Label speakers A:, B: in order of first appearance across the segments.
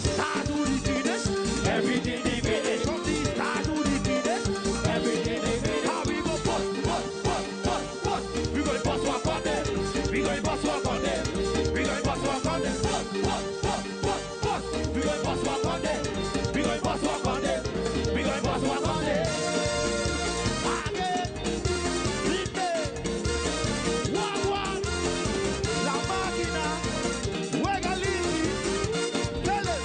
A: the start to the finish, everything they finish. From the start to the finish, everything they finish. How we go bust. We go bust walk on them. We go bust walk on them. We go bust walk on them. Bust. We go bust walk on them. We go bust walk on them. We go bust walk on them. Again, Rite, Wagwan, La Máquina, Juega Lili, Tele,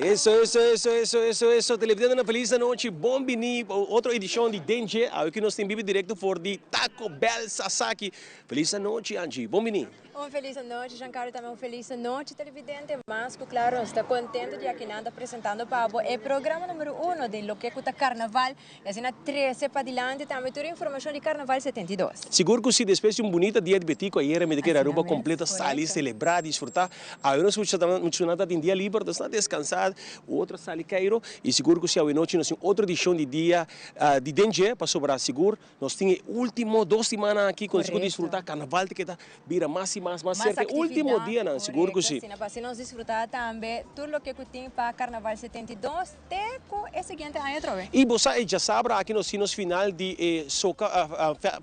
B: Eso. Televidente, feliz noite, bom bini, outra edição de Dengue, aqui nós temos direto for de Taco Bell Sasaki. Feliz noite, Angie, bom bini.
C: Feliz noite, Giancarlo, também feliz noite, televidente. Mas, claro, está contente de aqui nada apresentando para o programa número 1 de lo que é Carnaval. E assim, na 13 para adiante, também toda a informação de Carnaval 72.
B: Seguro que se depois de bonito dia de Betico, aí me que a Aruba completa, sair, celebrar, desfrutar. Aí nós muito nada de dia livre, nós não descansar, outra sair Cairo. E seguro que se a noite nós temos outra edição de dia de Dengue, para sobrar seguro. Nós temos último 2 semanas aqui, conseguimos desfrutar Carnaval, que está vira mais cerca. Último dia, não, seguro que sim.
C: Assim, nós desfrutar também tudo o que tem para Carnaval 72, até com o seguinte ano outra vez.
B: E você já sabe, aqui nós temos final de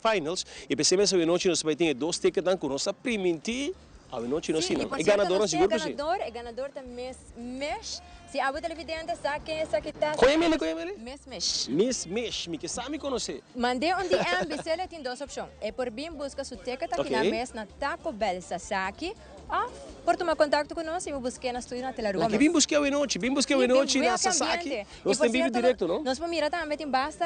B: finals, e pensamos que a noite nós vamos ter 2 tickets com nossa primeira. A noite nós temos. E ganador, seguro que sim.
C: Ganador também mês. Se a televidente sabe quem é essa que está...
B: Conhece ele?
C: Miss.
B: Me que sabe conhecer.
C: Mandei DM, ele tem 2 opções. É por vir buscar sua ticket aqui na mesa na Taco Bell Sasaki. Por tomar contato conosco, eu busquei na estúdio na Telaruba.
B: Vim buscar o noite na Sasaki. Nós temos vídeo direto, não?
C: Nós vamos mirar também, tem basta,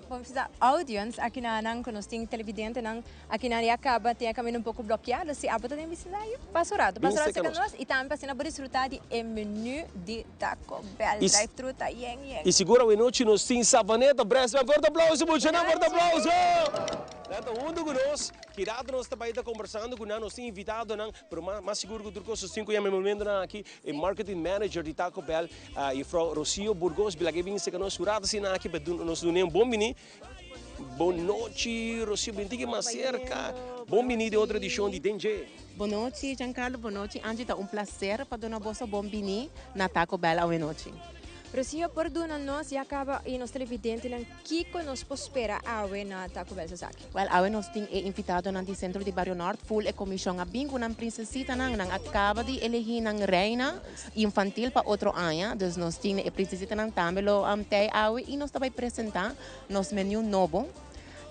C: vamos fazer audience aqui na nós temos televidente, aqui na área acaba, tem a caminho um pouco bloqueado, se abota tem vicindário, passorado se conosco, e também para desfrutar de menu de Taco Bell, drive-thru, tá yeng.
B: E segura o noite nós temos Savaneta, Brest, forte aplauso, forte aplauso! Então, conosco, que nós também conversando com nós temos invitado, mas seguro que o 5 anos momento aqui é marketing manager de Taco Bell e Rocio Burgos, bila que vem se conosco curado assim aqui para nós dar bom mini. Boa noite, Rocio, bem que mais cerca. Bom mini de outra edição de Dengue.
D: Boa noite, Giancarlo, boa noite. Angie, é prazer para dar vossa bom mini na Taco Bell à noite.
C: Rocio, por nós e acaba e nos televidentes ng Kiko nos prospera awe na Taco Bell Sasaki.
D: Well, awe nos ting invitado ng centro de Barrio Norte, full e komisyon nga bingo ng prinsesita nang acaba de elegir ng reina infantil pa outro ano. Dus nos ting e prinsesita ng tambelo tay awe e nos tabay presenta nos menu novo.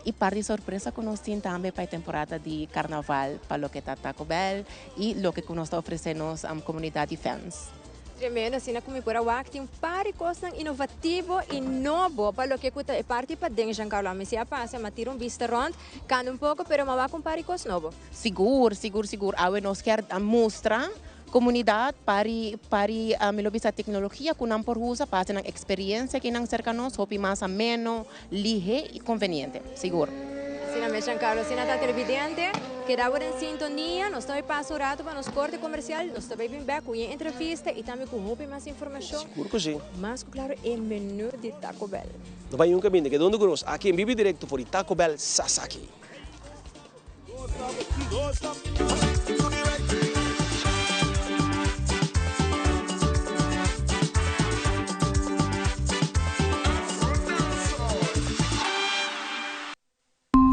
D: E par de sorpresa que nós temos também para a temporada de Carnaval, para o que está Taco Bell e o que nós está oferecendo à comunidade de fans.
C: Tremendo, assim, como por a tem pare coisas inovativo e novo para o que é parte para dentro Giancarlo, mas se a passa, mas tira vista rond, canta pouco, pero mas vai com pare coisas novo.
D: Seguro. Awe nos quer mostrar comunidade para melhor tecnologia que não por usa para a experiência que não cerca nós, hopi mais ameno, lige e conveniente. Seguro.
C: Sim, Giancarlo, assim na televidente, que dá em sintonia, nós também passamos o rato para nos corte comercial, nós também vamos ver com a entrevista e também com mais informação.
B: Seguro que sim.
C: Mas, claro, é menu de Taco Bell.
B: Não vai caminho, que onde conosco, aqui em Vivo Direto, por Taco Bell Sasaki.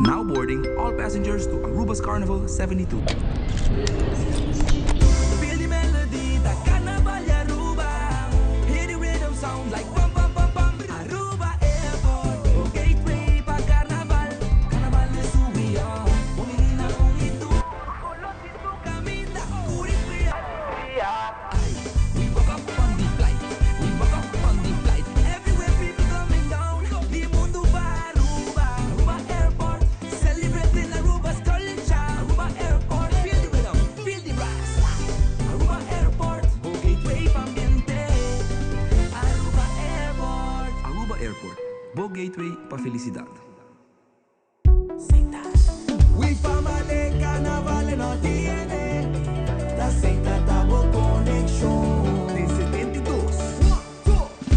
E: Now boarding all passengers to Aruba's Carnival 72. Feel the melody, the Carnival Aruba. Hear the rhythm sound like bum bum bum bum. Aruba Airport, gateway pa Carnaval. Carnaval es su vía. Unina con itu. Colosito camina, curifia. We woke up on the flight. We woke up on the flight. Everywhere people coming down. The mundo va Aruba. Aruba Airport. Celebrating Aruba's culture. Aruba Airport. Feel the rhythm, feel the brass. Aruba Airport. O gateway pambiente. Aruba Airport. Aruba Airport. Bo gateway pa felicidad. We family carnaval no tiene. La Senta Tabo Connection. De 72.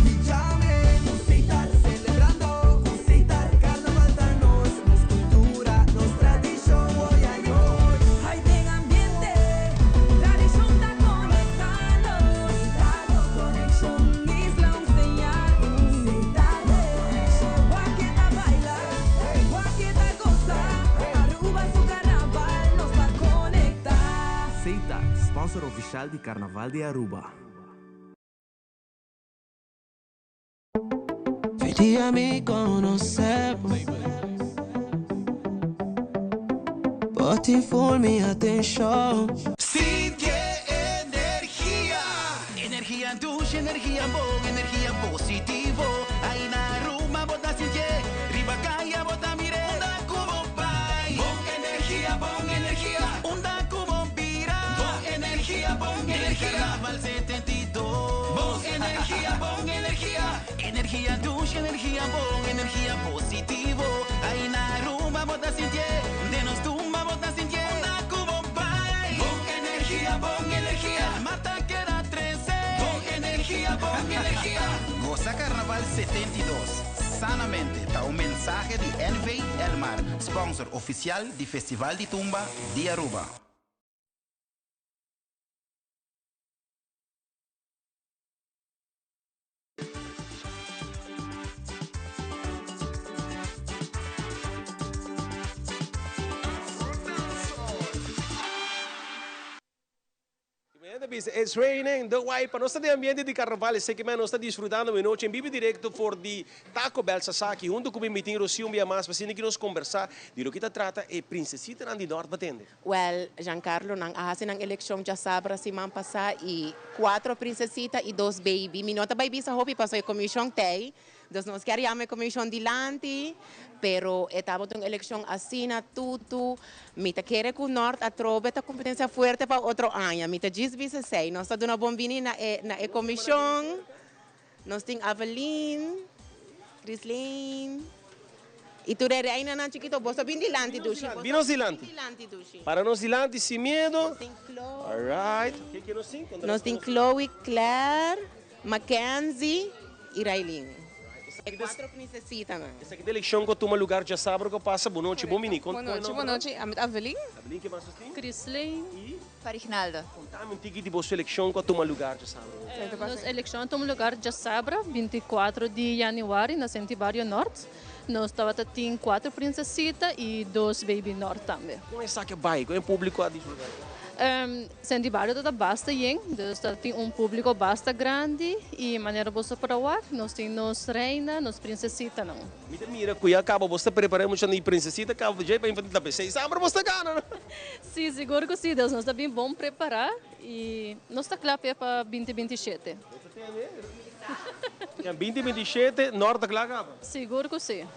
E: We llamen. Nos Seitar celebrando. Nos Seitar carnaval danos. Nos cultura, nos tradición. Hoy ay hoy. Hay buen ambiente. Tradición está conectando. Seitado Connection. Isla Unseñado. Seitado Connection. Guaqueta baila. Guaqueta goza. Aruba su carnaval nos va a conectar. Seitar, sponsor oficial de Carnaval de Aruba.
F: Día me conocemos, por ti full mi atención.
E: Sin que energía en tu
G: energia bom, energia positivo. Aí na Ruma bota sinje, riba kaya bota mire. Onda kubo pai, bom energia. Onda kubo pira, bom energia. Carnaval 72, bom energia. Energia douche, energia bom, energia positivo. Aí na Ruma bota sinje, de nos tumba bota sinje. Onda kubo pai, bom energia. Mata que era 13, bom energia. Goza Carnaval 72. Sanamente, está un mensaje de NV Elmar, sponsor oficial del Festival de Tumba de Aruba.
B: It's raining, the wipe. Nós estamos no ambiente de carnaval, sei que nós estamos desfrutando uma noite em vivo direto for de Taco Bell Sasaki, junto com o meeting Rocio um dia mais, para que nós conversar de lo que trata e princesita de Norte batende.
D: Well, Giancarlo, nang ahasi ng eleksyon dyan sabra si man pasa e 4 princesita e 2 baby. Minota baby sa hopi pasó a comisión tay. Dus nos queríamos comisión dilante, pero estaba en elección así na tutu. Mita quiere que Norte atrobe esta competencia fuerte para otro año. Mita gis visa sei. Nós está dando bombini na comisión. Nós tem Avelin, Crislane. E tu reina na chiquito, vos bin dilante dushi.
B: Vinos dilante. Para nos dilante sin miedo.
D: Nós tem Chloe.
B: Alright. Que nós tem?
D: Nós tem Chloe, Claire, Mackenzie e Raylene. É 4 princesitas, né?
B: Essa aqui da eleição que toma lugar já sabe o que passa. Boa noite, bom menino.
H: Boa noite. Amit Avelin.
B: Avelin, que mais tem?
H: Crislane.
B: E?
H: Parignalda.
B: Contame um ticket de boa eleição que toma lugar já sabe.
H: Nossa eleição toma lugar já sabra, 24 de janeiro, na Centibário Norte. Nós temos 4 princesitas e 2 baby norte também.
B: Como é que vai? Como é o público a divulgar?
H: Centibário está bastante bem, tem público bastante grande e maneira você para o nós temos reina, nós princesita não.
B: Mira, que acaba você preparando de princesita, acaba de para infantil da PC. Sabe você gana?
H: Sim, seguro que sim, Deus nós está bem bom preparar e nós está claro para 2027.
B: 2027, Norte claro.
H: Seguro que sim.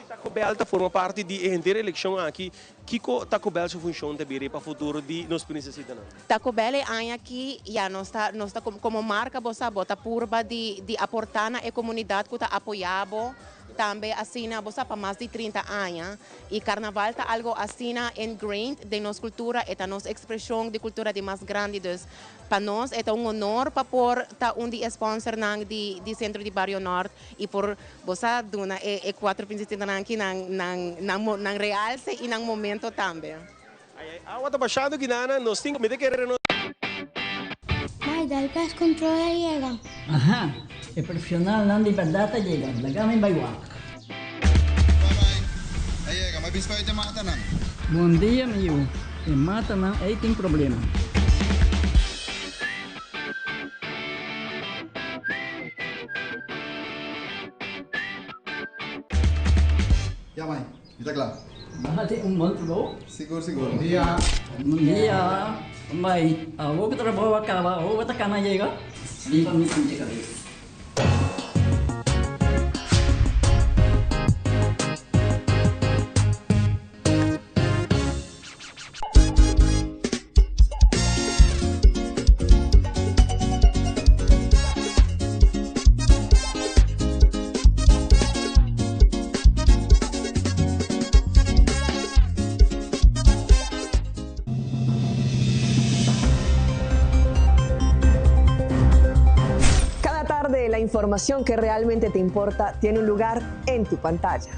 B: Taco Bell forma parte de inteira eleição aqui. Kiko Taco Bell funciona também para o futuro de nós princesitas.
D: Taco Bell é aqui e nós está como marca você bota purba de aportar na comunidade que está apoiado também assim você para mais de 30 anos e Carnaval está algo assim ingrained de nossa cultura é a nossa expressão de cultura de mais grande dus para nós é honor para por tá de sponsor de centro de Barrio Norte e por você dona 4 princesas aqui nang realce e nang momento também.
B: Agora tá baixado que nós temos que querer
I: Mai, dal pes controla llega.
J: Ajá, el profesional não de verdade llega, lagame baiwak.
K: Llega, mas bispo te mata não.
J: Bom dia, meu. E mata não, aí tem problema.
K: Ya, mãe, está claro.
J: Bahati monto.
K: Seguro. Bom dia.
J: Bom dia. Mai, vou que trabalho acaba, vou que tá na llega. Viva mi pinche cabeza.
L: La información que realmente te importa tiene un lugar en tu pantalla.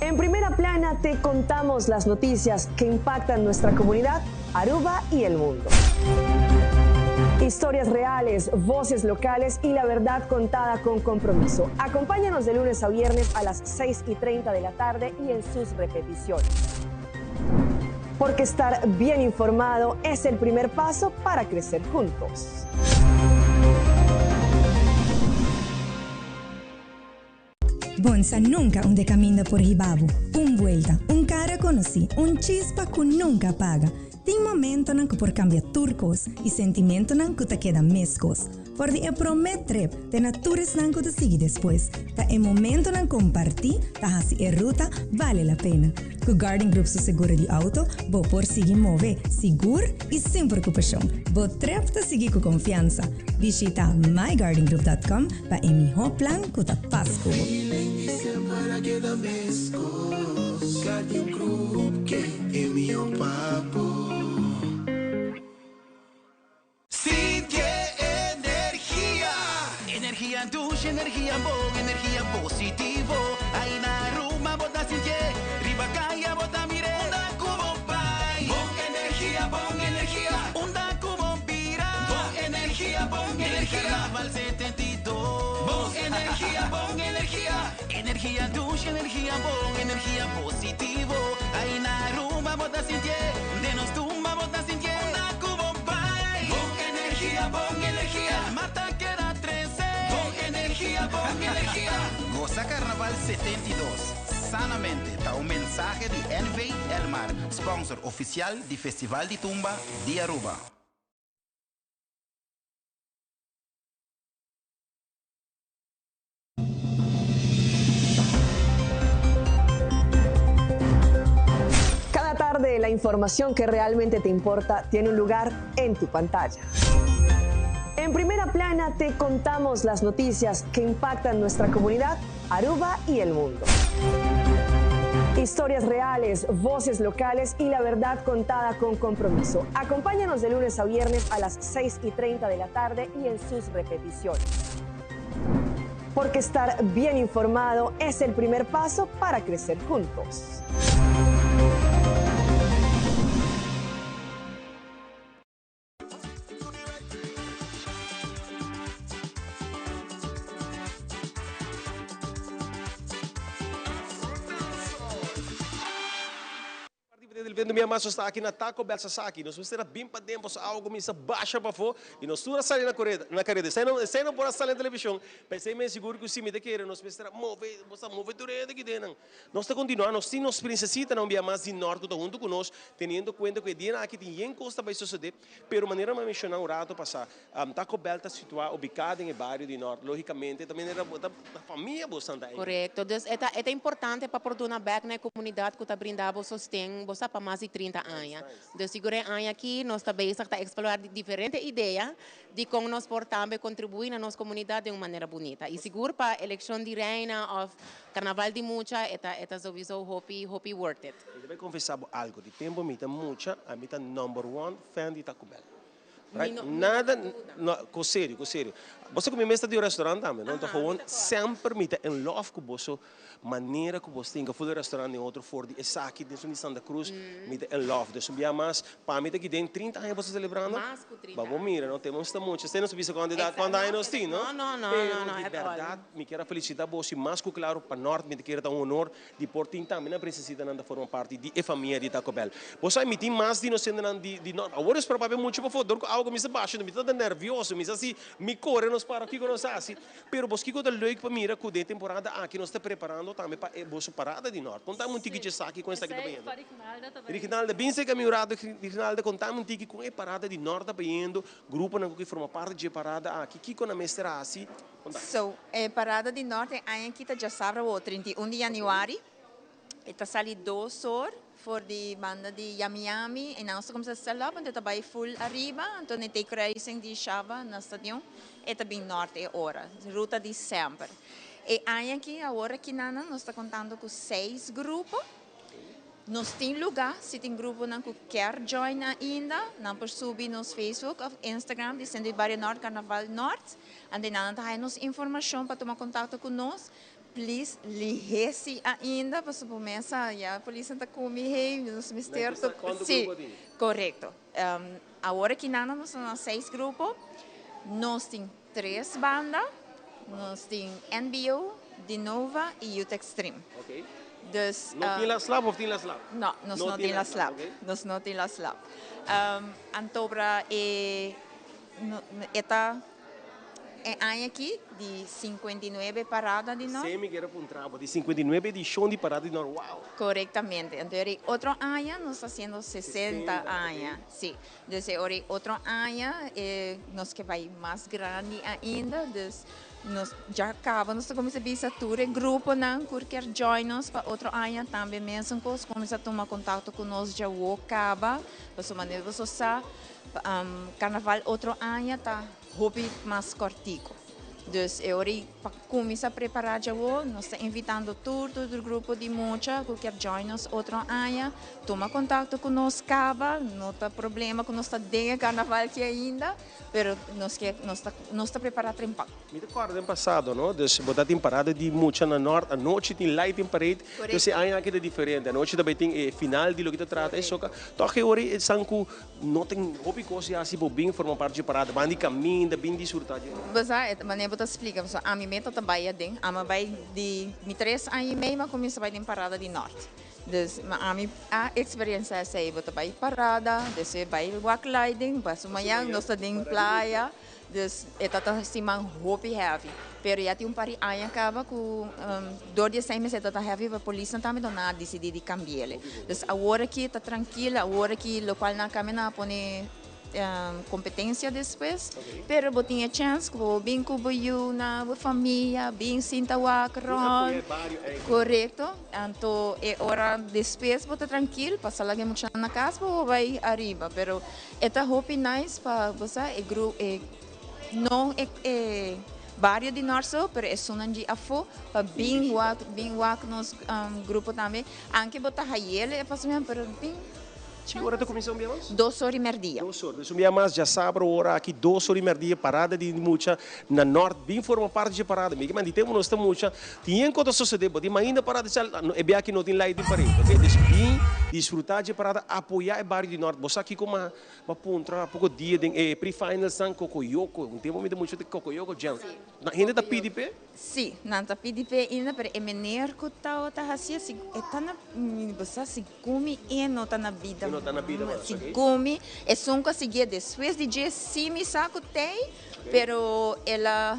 L: En Primera Plana te contamos las noticias que impactan nuestra comunidad, Aruba y el mundo. Historias reales, voces locales y la verdad contada con compromiso. Acompáñanos de lunes a viernes a las 6:30 de la tarde y en sus repeticiones. Porque estar bien informado es el primer paso para crecer juntos.
M: Bonsa nunca un caminho por Ribabu. Vuelta, cara conocí un chispa que nunca apaga. Tem momento nan que por cambiar turcos e sentimento nan que te queda mescos. Por de prometre, te natures nan que te sigue después. Ta é momento nan compartir, ta hasi e ruta vale la pena. Com Garden Group su seguro de auto, vou por seguir mover seguro e sem preocupação. Vou trep te seguir com confiança. Visita mygardengroup.com para o melhor plan que te passa com
N: Garden Group, que é meu papo.
G: Energia douce, energia bom, energia positivo. Aí na ruma bota sinje, riba caia bota mire. Onda como pai, bom energia. Onda como pira, bom energia. Carnaval 72, bom energia. Energia douce, energia bom, energia positivo. Aí na ruma bota sinje, de nos tumba bota sinje. Onda como pai, bom energia. Mata Goza Carnaval 72. Sanamente, está un mensaje de NV Elmar, sponsor oficial del Festival de Tumba de Aruba.
L: Cada tarde la información que realmente te importa tiene un lugar en tu pantalla. En Primera Plana te contamos las noticias que impactan nuestra comunidad, Aruba y el mundo. Historias reales, voces locales y la verdad contada con compromiso. Acompáñanos de lunes a viernes a las 6:30 de la tarde y en sus repeticiones. Porque estar bien informado es el primer paso para crecer juntos.
B: Vendo minha massa está aqui na Taco Bell Sasaki. Nós vamos ter bem para dentro, algo missa baixa para fora e nós toda sair na carreira. Sem não por sair na televisão. Pensei me seguro que o cime de querer nós vamos ter mover durante aqui dentro. Nós está continuando, nós temos princesita não via mais de norte todo junto conosco, tendo conta que dia aqui tem em costa vai suceder, pero maneira mais mencionar o rato passar. Taco Bell está situado ubicado em bairro de norte, logicamente também era da família bastante aí.
D: Correto. Então é importante para produzir uma back na comunidade que está brindando sustento, você para mais de 30 anos. De segura anos aqui, nós também estamos a explorar diferentes ideias de como nós podemos contribuir na nossa comunidade de uma maneira bonita. E seguro para a eleição de reina ou carnaval de mucha, é sowieso hopi worth it.
B: Eu vou confessar algo, de tempo me mucha, a mim number one fan de Taco Bell. Right? Nada, com sério. Você come mesta de restaurante também, não? Então, gewoon sempre me em love com você, maneira que você tem que fazer restaurante em outro for de aqui de Santa Cruz, me em love. Então, subia mais, para mim que tem 30 anos você celebrando.
D: Mais que 30.
B: Vamos mira, não temos muito. Você não sabia quando aí nós tem, não?
D: Não.
B: De verdade, me quero felicitar você, mais que claro para norte, me quero dar honor de por também não precisa de formar parte de família de Taco Bell. Você me tem mais de nós sendo de norte. Agora é provavelmente muito para fora, algo me se baixa, me está nervioso, me assim, me corre nos para aqui que nós assim. Pero você que é leuk para mira que de temporada aqui nós está preparando também para a parada de norte. Conta muito que já aqui com essa aqui também. Originalda, bem sei que me urado, originalda conta muito que com a parada de norte também, grupo não que forma parte da parada aqui, que com a mestra assim.
O: So, parada de norte é aqui já sabe o 31 de januário. Está salido 2 horas. For de banda de Yami e nós começamos a lá, onde está bem full arriba, então nem tem racing de Chava na estação, e também norte é hora, ruta de sempre. E aí aqui a hora que nós está contando com 6 grupos, nós tem lugar, se tem grupo não que quer join ainda, não pode subir nos Facebook ou Instagram, dizendo de Barrio Norte, Carnaval Norte, onde nós temos informação para tomar contato com nós. Please, ligue-se ainda, para começar, a polícia está comigo, nos mistérios. Sim, correto. Agora que nós somos 6 grupos, nós temos 3 bandas, nós temos NBO, Dinova e Youth Extreme.
B: Ok.
O: Dus,
B: não tem la slap ou tem la slap?
O: Não, nós não temos la slap. Nós não temos la slap. Antobra é Hay aquí de 59 paradas de norte.
B: Semi que era un trabajo de 59 edición de parada de norte. Wow.
O: Correctamente. Entonces, otro año nos está haciendo 60 años. Sí. Entonces, ahora otro año nos que va a ir más grande ainda. Entonces, nos já acaba, nós começamos a ter grupo não, que quer join nós para outro ano também mesmo, começa a tomar contato com nós já o acaba, para maneira você sabe, carnaval outro ano tá hobby mais cortico. Dus eu para começar a preparar já o, nós estamos invitando todo o grupo de mucha que quer join nós outro ano, toma contato com nós acaba, não tem problema com nós tá dentro carnaval que ainda, pero nós está preparado para impacto.
B: Me recordo ano passado, não? Dus botar tem parada de mucha na norte, a noite tem light in parade, dus aí aqui é diferente, a noite também tem final de lo que te trata, é só que toque ori sanku não tem hobby coisa assim por bem formar parte de parada, bandi caminho, bem desfrutar.
O: Mas maneira te explica, a minha meta trabalha dentro, a minha vai de 3 anos e meio, mas começa a ir em parada de norte. Dus a experiência é essa aí, você vai parada, você vai walk riding, passa manhã, nós estamos em praia, dus está assim um hobby heavy. Pero já tem par anos acaba com 2 meses está heavy, a polícia também não nada decidido de cambiar. Dus agora que está tranquila, agora que o local na caminha põe competência depois, pero eu tinha chance que vou bem com na família, bem sinta o acron, correto? Então é hora depois vou estar tranquilo, passar lá muito na casa, vou vai arriba, pero é hobby nice para você não é barrio de Norso, pero é só de afo para bem walk nos grupo também, anche botar raile é para mesmo, pero bem.
B: Que hora tu começou a
O: 2 horas e meia dia.
B: 2 horas. Isso mesmo, já sabe a hora aqui 2 horas e meia dia parada de mucha na norte, bem forma parte de parada. Me que temos nós mucha. Tinha enquanto suceder, mas ainda parada é bem aqui não tem light de parede, ok? Bem desfrutar de parada, apoiar o bairro de norte. Você aqui como uma pontra, pouco dia de pre-final san Cocoyoco, tem momento muito de Cocoyoco já. Ainda da PDP?
O: Sim, não da PDP ainda, mas é menor que tá assim, é tá na você se come e não tá na vida.
B: Não tá na vida,
O: se come, é só um conseguir depois de dia sim me saco tem, pero ela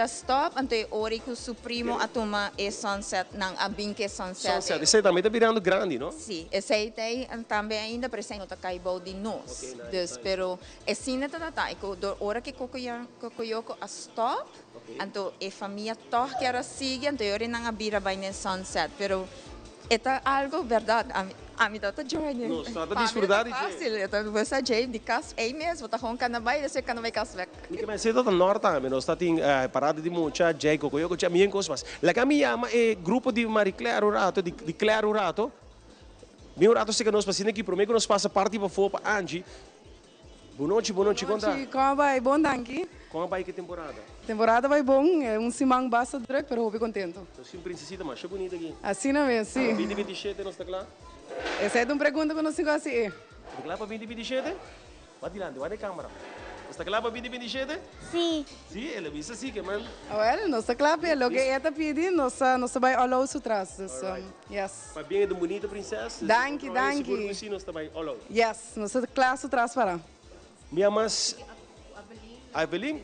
O: stop, então hora que o supremo a tomar é sunset, não a bem que sunset.
B: Sunset, isso aí também está virando grande, não?
O: Sim, esse aí tem também ainda presente não tá caibou de nós, pero assim não tá hora que Cocoyoco a stop, então a família toda que era sigue, então hora não a bira vai no sunset, pero é algo verdade. A mim está joining.
B: Não, está a desfrutar de
O: fácil, então você já de casa, é mesmo, tá com canabai, você canabai casvek.
B: Porque mas cedo tá norte também, nós está tem parada de mucha, Jay, Cocoyoco, já minha coisa, mas lá que me chama é grupo de Marie Claire Rato, de Claire Rato. Meu rato se que nós passamos aqui, prometo que nós passa parte para fora para Angie. Boa noite, conta.
P: Como vai? Bom, danke.
B: Como vai que temporada?
P: Temporada vai bom, é semana basta direct, pero eu vou contento.
B: Então, sim, princesita, mas é bonita aqui.
P: Assim não é, sim.
B: 2027 nós está lá?
P: Essa é uma pergunta que eu não sei assim.
B: Está lá para 2027? Vai dilante, vai na câmera. Está lá para 2027?
I: Sim.
B: Sim, ela disse assim que, man.
P: Well, nós está claro, o que ela pede, nós vai all out atrás. Yes.
B: Para bem do bonita princesa.
P: Danke.
B: Seguro que sim, nós também all out.
P: Yes, nós está claro atrás para.
B: Minha mas Abelim,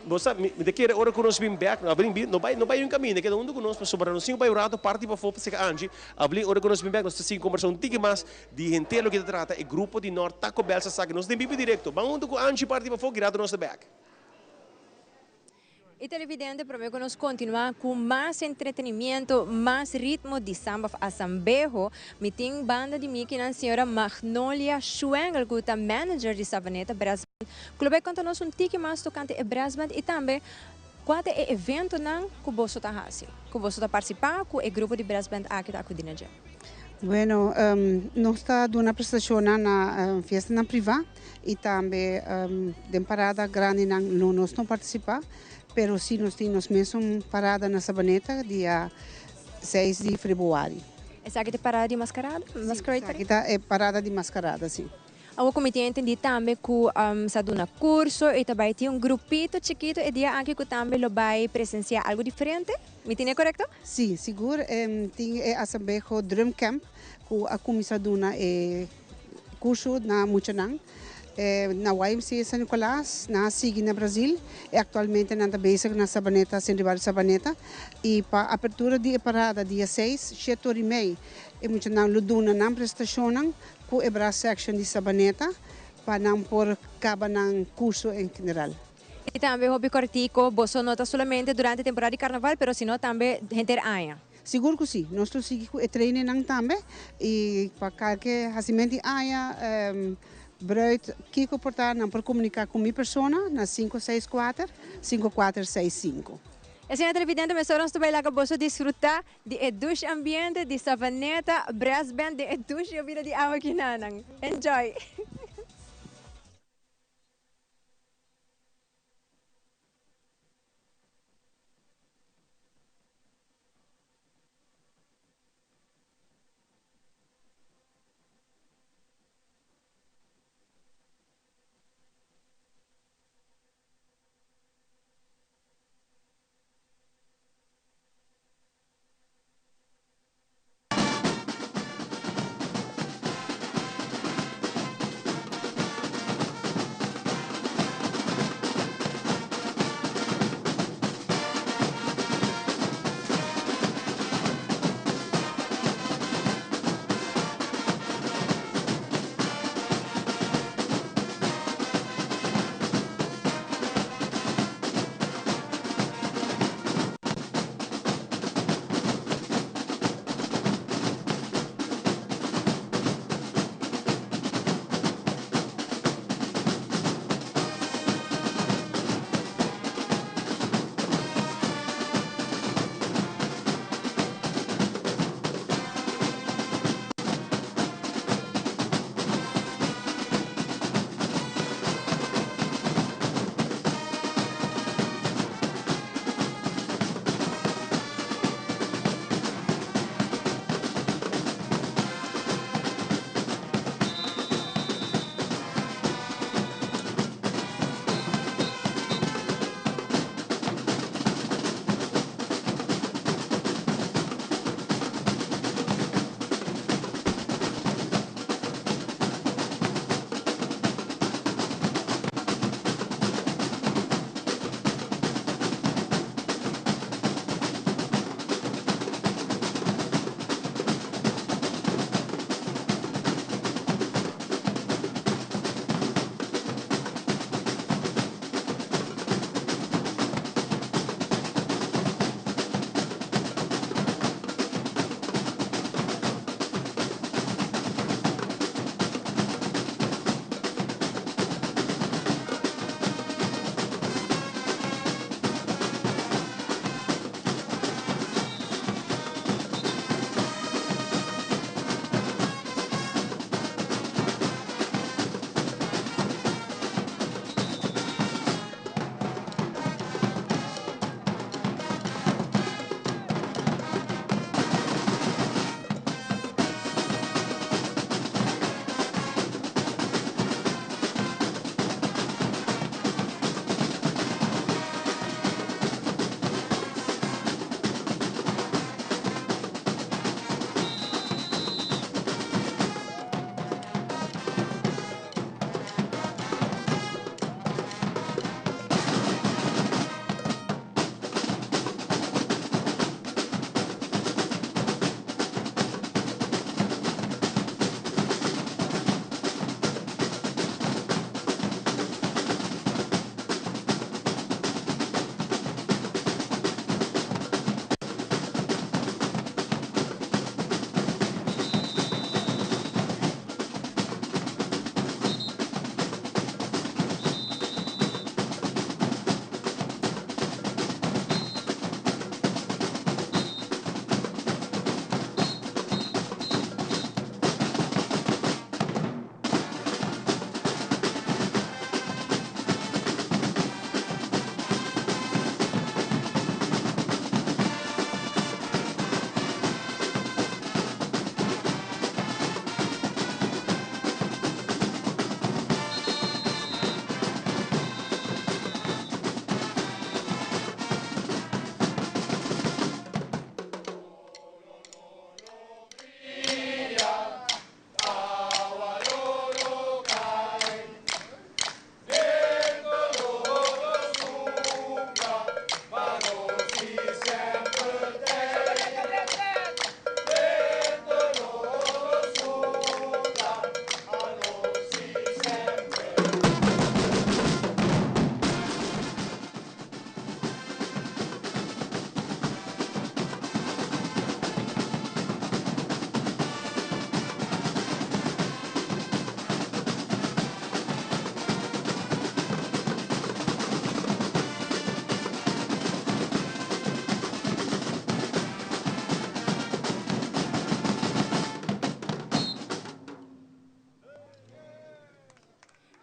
B: você me quer hora que nós vim back, Abelim, não vai um caminho, cada um de nós para sobrar, nós vai rato parte para fora para Angie, Abelim, hora que nós vim back, nós temos conversar um tique mais de gente que trata, é grupo de norte, Taco Bell, sabe, nós temos direto, mas onde Angie parte para fora, girado nós back.
C: E televidente, prometo que nós continuar com mais entretenimento, mais ritmo de samba a sambejo. Me tem banda de mim que a senhora Magnolia Schwengel, que é manager de Savaneta Brasil. Clube conta nós tique mais tocante e Brasil e também qual é evento não que você está fazendo, que você está participando com o grupo de Brasil aqui da Cudinaja.
Q: Bueno, nós está dando uma prestação na festa na privada e também de parada grande não nós não participar. Pero sim, nós temos mesmo parada na Savaneta, dia 6 de fevereiro.
C: Essa aqui é parada de mascarada?
Q: Essa aqui é parada de mascarada, sim.
C: O comitê entendi também que está dando curso e também tem grupito chiquito e dia aqui que também vai presenciar algo diferente. Me tem correto?
Q: Sim, seguro. Tem a Sambejo Drum Camp, que a comissão duna curso na Muchanang. na YMCA San Nicolás, na SIG na Brasil, e atualmente na bezig na Sabaneta, Centro Bairro Sabaneta, e para a abertura de parada dia 6, 7h30, e muito na Luduna na prestação com a Brass Section de Sabaneta, para não por cabo ng curso em general.
C: E também hobby cortico, você nota solamente durante a temporada de carnaval, pero sino também gente aia.
Q: Seguro que sim, nós seguimos treinen nang também e para qualquer recimento aia bruid kiko portar não por comunicar com minha pessoa na 564-5465.
C: E senhora televidente, me sobramos também lá que você desfrutar de edush ambiente de Sabaneta, brass band de edush e vida de água aqui nanang. Enjoy!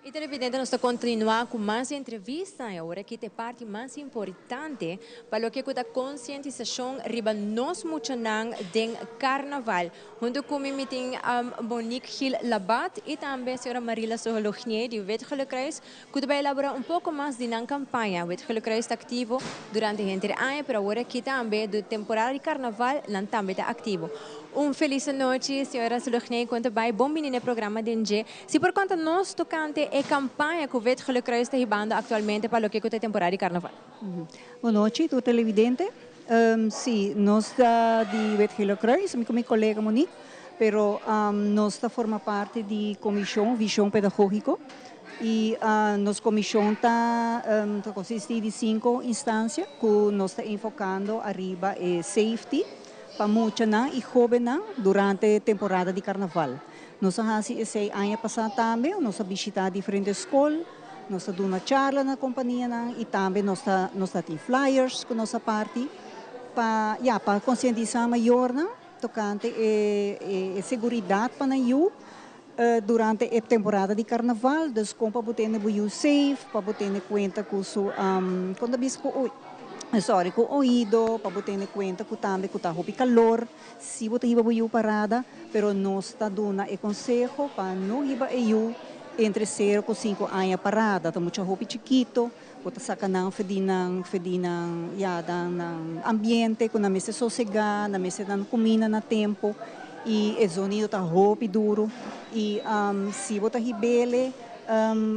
C: E televidente, nós estamos continuar com mais entrevistas. Agora que é parte mais importante para o que é a conscientização riba nós muchanan den carnaval. Junto com mim tem Monique Gil Labat e também a senhora Marila Soholognier, de Wetgelukkreis, que vai elaborar um pouco mais de uma campanha. O Wetgelukkreis está ativo durante o ano, para agora que também do temporada de carnaval também está ativo. Feliz noite, senhora Soholognier, quanto vai bom menino programa de NG. Se por conta nós tocante a campanha que o Wetgelukkreis está ribando atualmente para o que é a temporada de carnaval.
R: Boa noite, tu televidente. Sim, nós da de Wetgelukkreis, com meu colega Monique, pero nós da forma parte de comissão Visão Pedagógico e nossa comissão consiste de 5 instâncias que nós está enfocando arriba safety para muitos e jovens durante a temporada de carnaval. Nós fazemos esse ano passado também, nós visitamos diferentes escolas, nós damos uma charla na companhia e também nós temos flyers com nossa parte para conscientizar maior tocante a segurança para nós durante a temporada de carnaval, dus como para ter muito safe, para ter conta com quando com o ouvido, para ter conta com também com o calor, se você iba muito parada, pero nós está dando o conselho para não iba entre 0 e 5 anos parada, tá muito roupa chiquito, você saca não fedinang ambiente, com na mesa sossegada, na mesa dan comida na tempo, e o sonido tá roupa duro, e se você ribele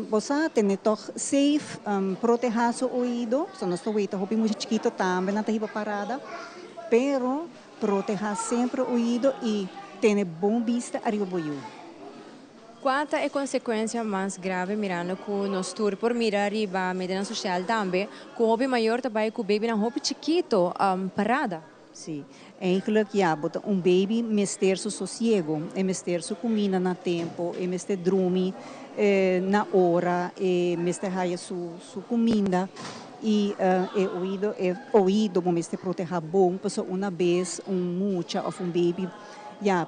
R: você tem que safe, proteger seu ouvido, só nós estamos roupa muito chiquito também, não tá riba parada, pero proteger sempre o ouvido e ter bom vista arriba do
C: Qual é a consequência mais grave mirando com nós tour por mirar arriba a mídia social também, com o hobby maior também com o baby na roupa chiquito parada?
R: Sim, eigenlijk bota baby mister su sossego, mister su comida na tempo, mister dormir na hora, mister haya su comida e ouvido mister proteger bom, porque uma vez mucha ou baby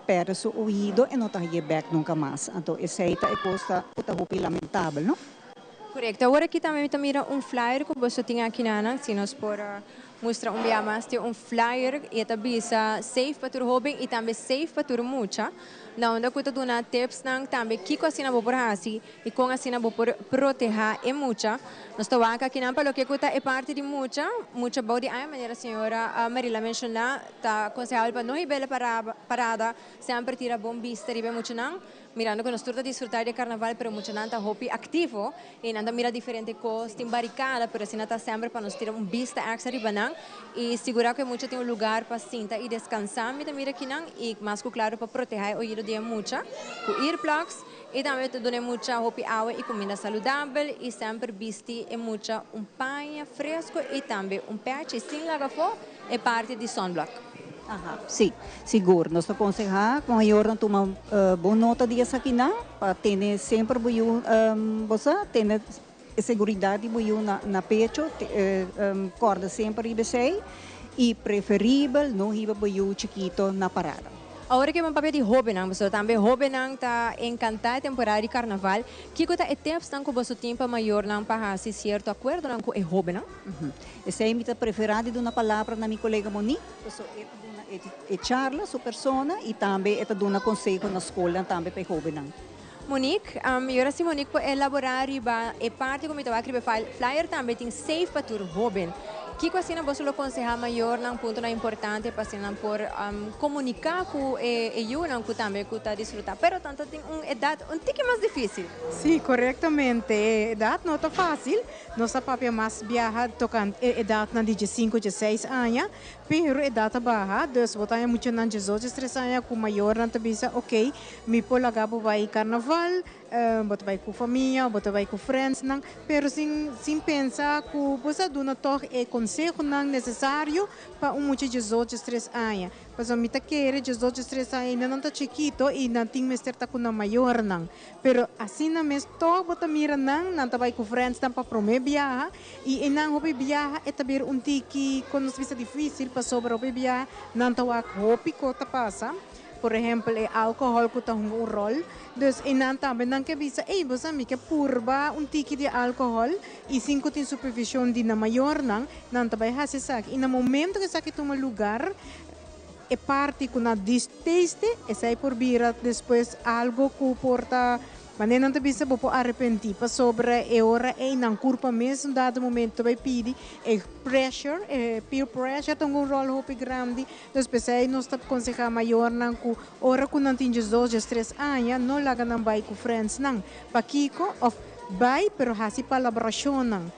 R: perde seu ouvido e não está back nunca mais. Então, essa é a coisa lamentável, não?
C: Correto. Agora aqui também mira flyer que você tem aqui na se nós por mostrar dia mais tem flyer e também safe para o hobby e também safe para o mucha. Na onda que tu na tips nang também que assim na por hasi e com assim na por proteger e mucha. Nós estamos aqui na para o que é parte de mucha body a maneira senhora Marila mencionou tá aconselhável para não ir bela parada sempre tira bom vista ribe mucha nang mirando que nós turta disfrutar de carnaval pero mucha nang tá hobby ativo e nanda mira diferente coisas tem barricada pero assim tá sempre para nós tirar vista extra ribe nang e segurar que mucha tem lugar para sentar e descansar mira aqui nang e mais claro para proteger o dia mucha com earplugs e também te dona mucha roupa água e comida saudável e sempre vestir e mucha panha fresco e também patch sem lagafo e parte de sunblock.
R: Sim, seguro. Nós aconselhamos com a maior não tomar boa nota disso aqui para ter sempre você ter segurança na pecho, corda sempre e preferível não ir chiquito na parada.
C: Agora que é um papel de hobby, você também hobby está encantado temporada de carnaval. Que coisa é tempo que você tem para maior não para se certo acordo não com o hobby não?
R: Essa é a minha preferida de uma palavra na minha colega Monique. É charla sua persona e também é dar um conselho na escola também para hobby não.
C: Monique, agora se Monique pode elaborar e parte como eu escrever flyer também tem safe para o hobby. Que assim você aconselha maior num ponto importante para assim por comunicar com eu não com também com tá desfrutar, pero tanto tem idade tique mais difícil.
P: Sim, corretamente. Idade não está fácil. Nossa papel mais viaja tocando idade na de 5, 16 anos, pero idade baixa, dus botar muito na 18, 13 anos com maior não tabisa, ok, me polagabo vai carnaval, botar vai com família, botar vai com friends, não, pero sem pensar que você dona toch consejo não necessário para muito 18, 13 anos. Pois a mita quer 18, 13 anos ainda não está chiquito e não tem mestre tá com na maior não. Pero assim na mes to bota mira não tá vai com friends não para promer viaja e não hobby viaja é também tiki quando se visa difícil para sobre hobby viaja não tá wa hobby cota passa. por exemplo, o álcool que tem rol. Dus en dan também não que visa, você amiga que purba tiki de álcool e 5 tem supervisão de na maior não também há se sabe. E no momento que sabe toma lugar é parte com a disteste e sai por vira depois algo que porta mas não te bisa bopo arrepentir para sobre a hora e não culpa mesmo dado momento vai pedir pressure peer pressure tem rol hopi grande dos pessoas nós está aconselhar maior não que hora que não tinha 2 3 anos não laga não vai com friends não para kiko of vai pero hasi colaboração não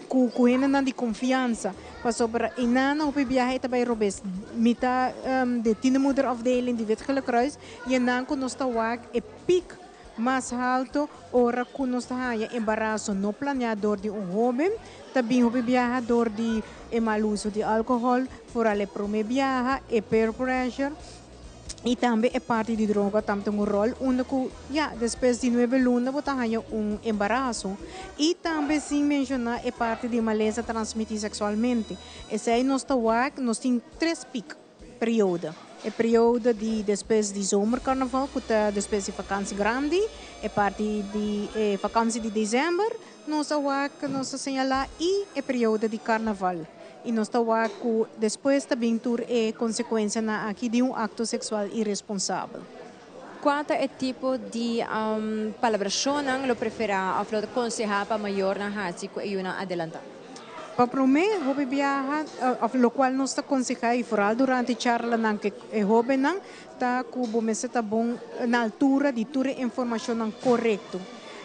P: kukuhin na di confiança para sobre inana hopi viaje também robes mita de tienermoeder afdeling die Wetgele Kruis e nan que nós está wag e pic mais alto, ora que nós temos embaraço não planeador de jovem, também o viajador de mal uso de álcool, fora le prome viaja, e peer pressure, e também é parte de droga, também tem rol, onde depois de 9 lunas, você tem embaraço, e também, sem mencionar, é parte de maleza transmitida sexualmente. Esse aí nós temos 3 períodos. É período de depois de zomercarnaval, que está depois de vakantie grande, é parte de vakantie de dezembro, nós nós asseñalar e é período de carnaval. E nós que depois também ter consequência aqui de acto sexual irresponsável.
C: Quanto é tipo de palabração lo prefera a aconselhar para maior na rádio e uma adelantar?
P: Para mim, hobby viaja, lo qual nós aconselhamos foral durante a charla que é hobby não tá cubo me está bom na altura de ter informação correta.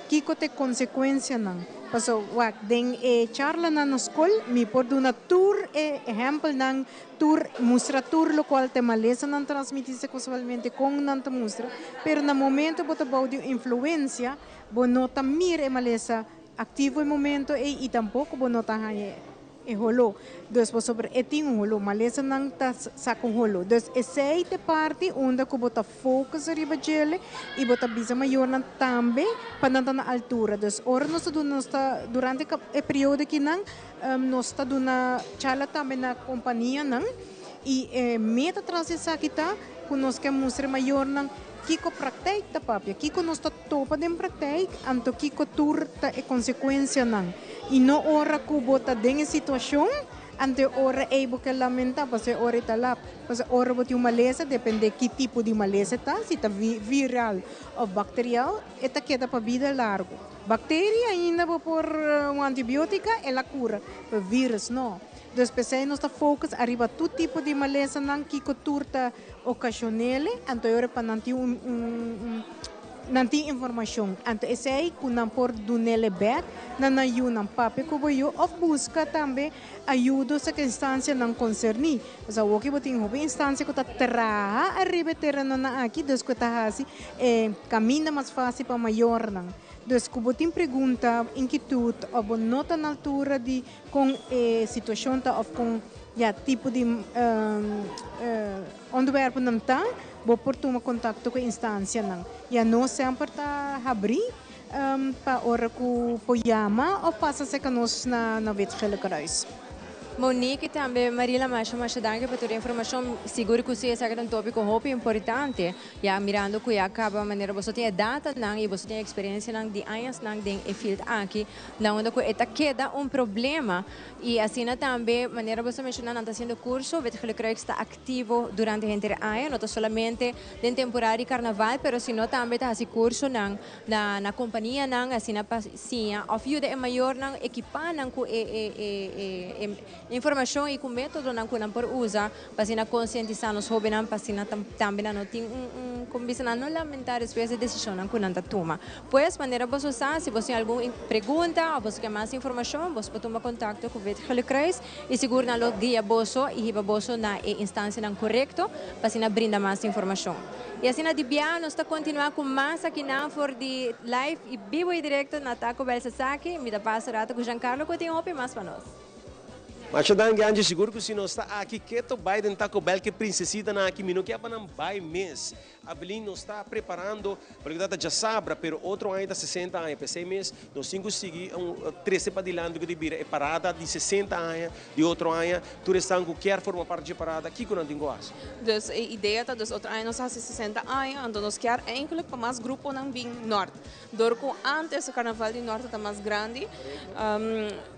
P: Que tem consequência não? Paso wak den charla na escola me por uma tour exemplo não tour mostra tour lo qual te maleza não transmitir sexualmente com não te mostra, pero no momento bota de influência, bo nota mira maleza ativo em momento e tampouco vou notar e rolo. Depois sobre eting rolo, maleza não tá saco rolo. Então essa é parte onde que bota focus arriba dele e bota bisa maior também para não na altura. Então ora nós durante o período que não nós está dando charla também na companhia não e meta transição que tá que nós quer mostrar maior não Kiko praktek ta papia, Kiko nos topa den praktek, anto Kiko tur ta e consequência não. E no ora que bota den situação, ante ora é porque lamenta, porque ora está lá, porque ora bote uma maleza, depende que tipo de maleza tá, se tá viral ou bacterial, eta queda para vida largo. Bactéria ainda por antibiótica é la cura, pero vírus não. Depois nós está focus arriba todo tipo de maleza não que turta ocasional, então eu para não tem informação. Então esse aí que não pode dar nele back, não ajuda um papel como eu, ou busca também ajuda essa instância não concerni. Mas o que eu tenho uma instância que está terra arriba terreno na aqui, depois que está assim, caminha mais fácil para maior não. Então, como tem pergunta, inquietude, ou nota na altura de com situação ou com tipo de onderwerp não está, vou por tomar contato com a instância não. Já não sempre está abrir para hora que poiama ou passa se conosco na Wetgele Kruis.
C: Monique também, Marila, mas danke por toda a informação. Seguro que você é um tópico muito importante. Já mirando que acaba maneira você tem data não e você tem experiência não de anos não tem field aqui, não onde que está queda problema e assim também maneira você mencionar não está sendo curso, Wetgele Kruis está ativo durante o ano, não somente em temporada carnaval, pero sino também está assim curso não na companhia não assim na paciência, of you de maior não equipar não com informação e com método não que não por usar para conscientizar os jovens para também não tem combinação não lamentar as vezes decisão não que não toma. Pois maneira você usar se você tem alguma pergunta ou você quer mais informação você pode tomar contato com o Wetgele Kruis e seguro na guia você e riba você na instância não correto para brindar mais informação. E assim na DBA nós está continuar com mais aqui na for de live e vivo e direto na Taco Bell Sasaki, me dá passo rato com Giancarlo que tem open mais para nós.
B: Mas eu danke seguro que se não está aqui quieto Biden Taco Bell que princesita na aqui minuto que é para não vai mês Avelin nos está preparando, porque data já sabra, pero outro ano está 60 anos, para 6 meses, nós cinco seguir 13 para dilando que de é parada de 60 anos, de outro ano, tu estão com quer forma parte de parada, aqui que não tem gosto.
S: Dus a ideia é que outro ano nós fazemos 60 anos, então nós quer eigenlijk para mais grupo não vir norte. Dorco antes o carnaval de norte está mais grande,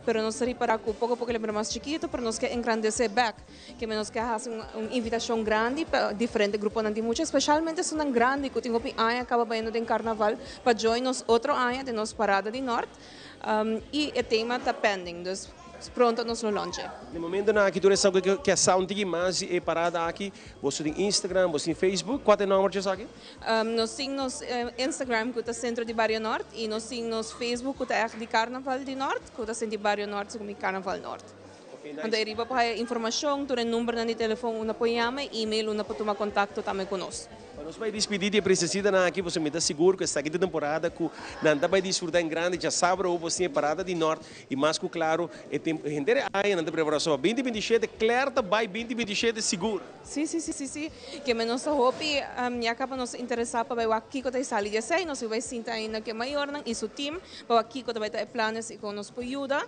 S: pero nós seria para que pouco a pouco ele é mais chiquito, para nós quer engrandecer back, que nós quer fazer uma invitação grande para diferentes grupos não tem muito, especialmente se não grande que tem um ano acaba bem no carnaval para join nos outro ano de nós parada de norte, e o tema está pending, dus pronto nós lo longe.
B: No momento na que tu estão que a sound mais é parada aqui, você tem Instagram, você tem Facebook, qual é o número disso aqui?
S: Nós temos Instagram que é o Centro de Barrio Norte e nós temos Facebook que é de Carnaval de Norte, que é o Centro de Barrio Norte como Carnaval Norte. Então, arriba para a informação, tu tem número de telefone, uma apoiama, e-mail, uma para tomar contato também conosco.
B: Nós vamos despedir de precisa aqui, você me dá seguro que esta aqui temporada que não vai desfrutar em grande, já sabe ou você é parada de norte e mais que claro, é tempo gente aí na preparação 2027, claro vai 2027 seguro.
S: Sim, que menos hope e acaba nos interessar para ver aqui que está ali de sei, nós vai sentar ainda que maior não isso time, para aqui que vai ter planos e com nos ajuda,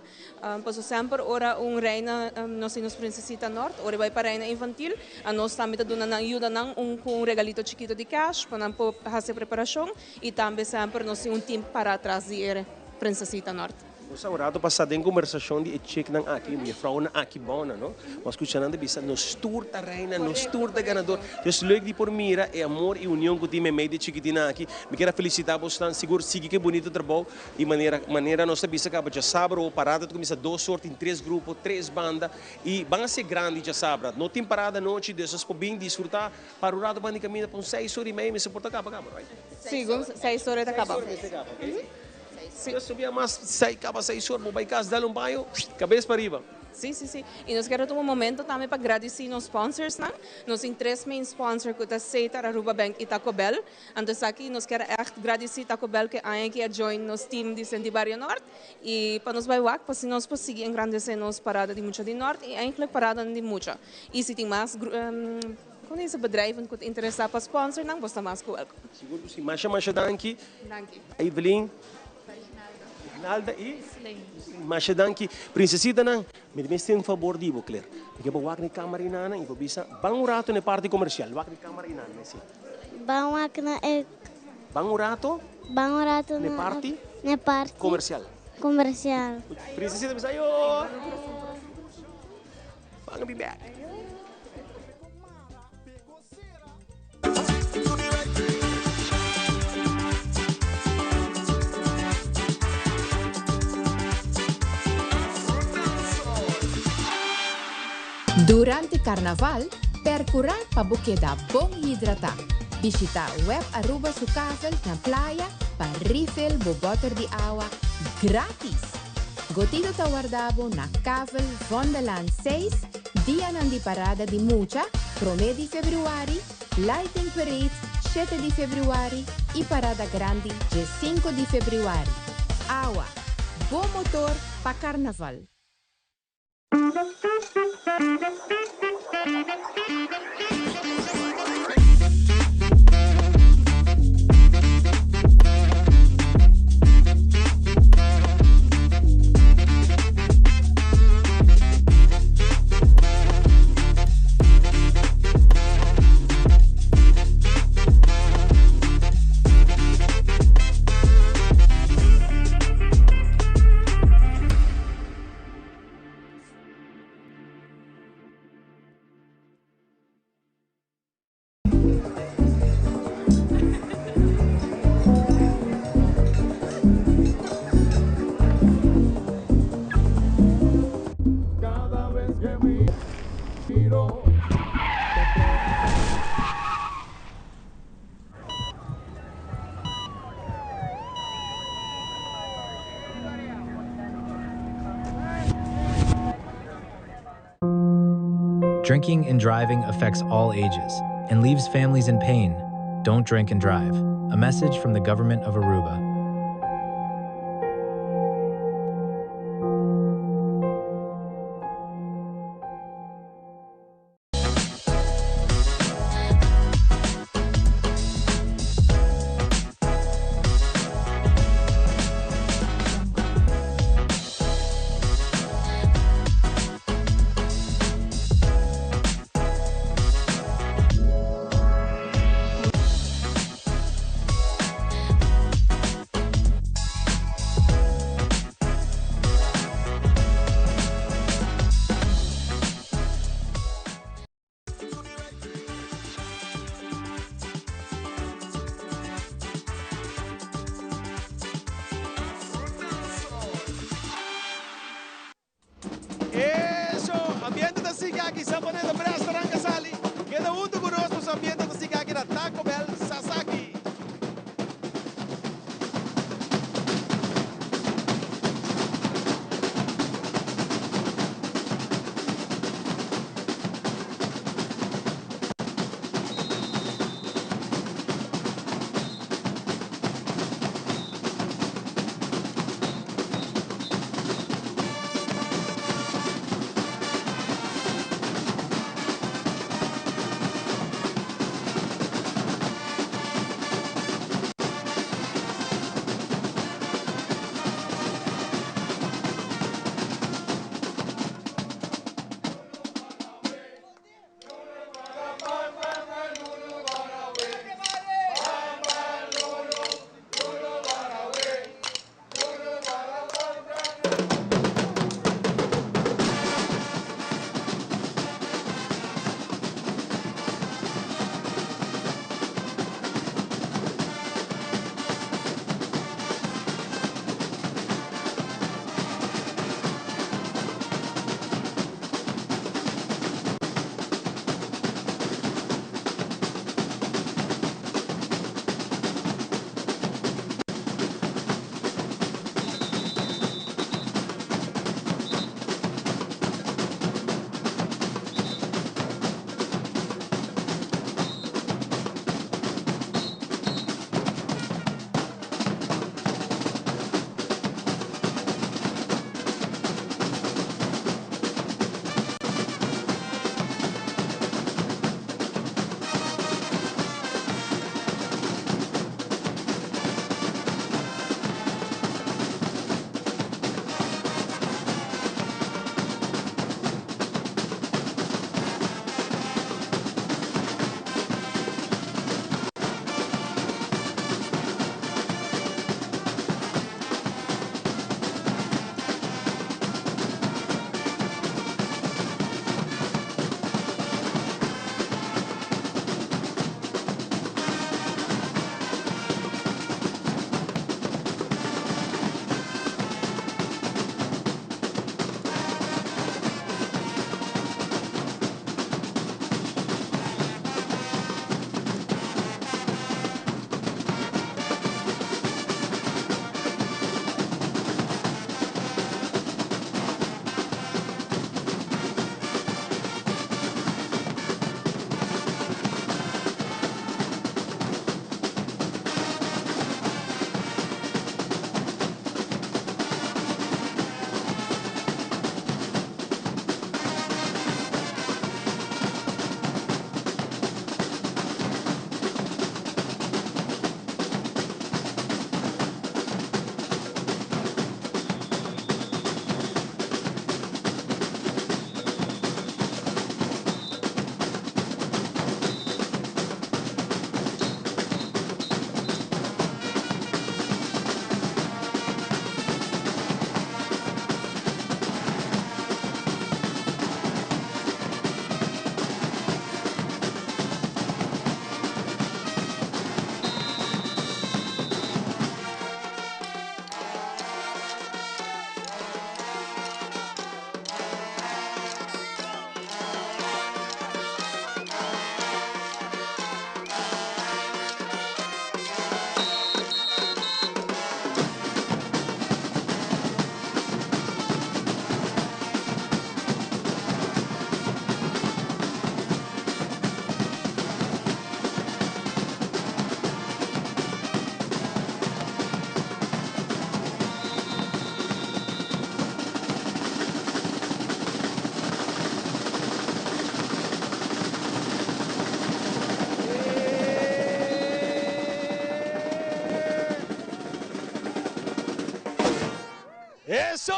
S: para sempre ora reina nós necessita norte, ora vai para reina infantil, a nós também dando na ajuda não com regalito chiquito de cash para fazer preparação e também sempre nós temos time para trazer Princesita Norte.
B: Nós agora passado em conversação de check nang aqui, minha frau na aqui bona, não? Mas escutando bisa nos tour da reina, nos tour da ganador. Just leuk die por mira é amor e união que time meio de chiquitina aqui. Me quero felicitar você, seguro siga que bonito trabalho e maneira nós bisa acaba já sabra ou parada tu começa dois sortes em 3 grupos, 3 bandas e van a ser grande já sabra. Não tem parada noite, desses por bem desfrutar para o lado bandi caminha para 6 horas e meia, me suporta acaba, right?
S: Sim, 6 horas acaba.
B: Se eu subir mais 6 horas, vou para casa, dar banho, cabeça para riba.
S: Sim. E nós queremos tomar um momento também para agradecer nos sponsors. Nós temos 3 main sponsors que é Seita, Aruba Bank e Taco Bell. Então aqui nós queremos agradecer Taco Bell que é join nos time de Centro Barrio Norte. E para nós vai lá, para nós conseguir engrandecer nos parada de Mucha de Norte e ainda parada de Mucha. E se tem mais quando esse bedrijven que interessar para sponsor, não você mais que welcome.
B: Seguro que sim. Masha, danke.
S: Danke.
B: Evelyn. Nalda e Masha danke. Princesita nang, me tem um favor de você, claro. Porque eu vou aqui na câmera inana e vou bisa bangurato na parte comercial. Vou aqui na câmera inana, né? Bangurato na parte comercial. Princesita bisa yo. Bang be back.
T: Durante Carnaval, percorrer para búsqueda bom e hidratar. Visitar web Aruba Sucavel na praia para refill o bottle de água grátis. Gotido está guardado na Cavel Vondeland 6, dia de parada de Mucha, 1 de fevereiro, Lighting Parade, 7 de fevereiro e parada grande, dia 5 de fevereiro. Água, bom motor para Carnaval.
U: Drinking and driving affects all ages and leaves families in pain. Don't drink and drive. A message from the government of Aruba.
B: Sabaneta Brás Tarangkasali. Queda junto conosco os ambientes da cidade aqui na Taco Bell Sasaki. Eso!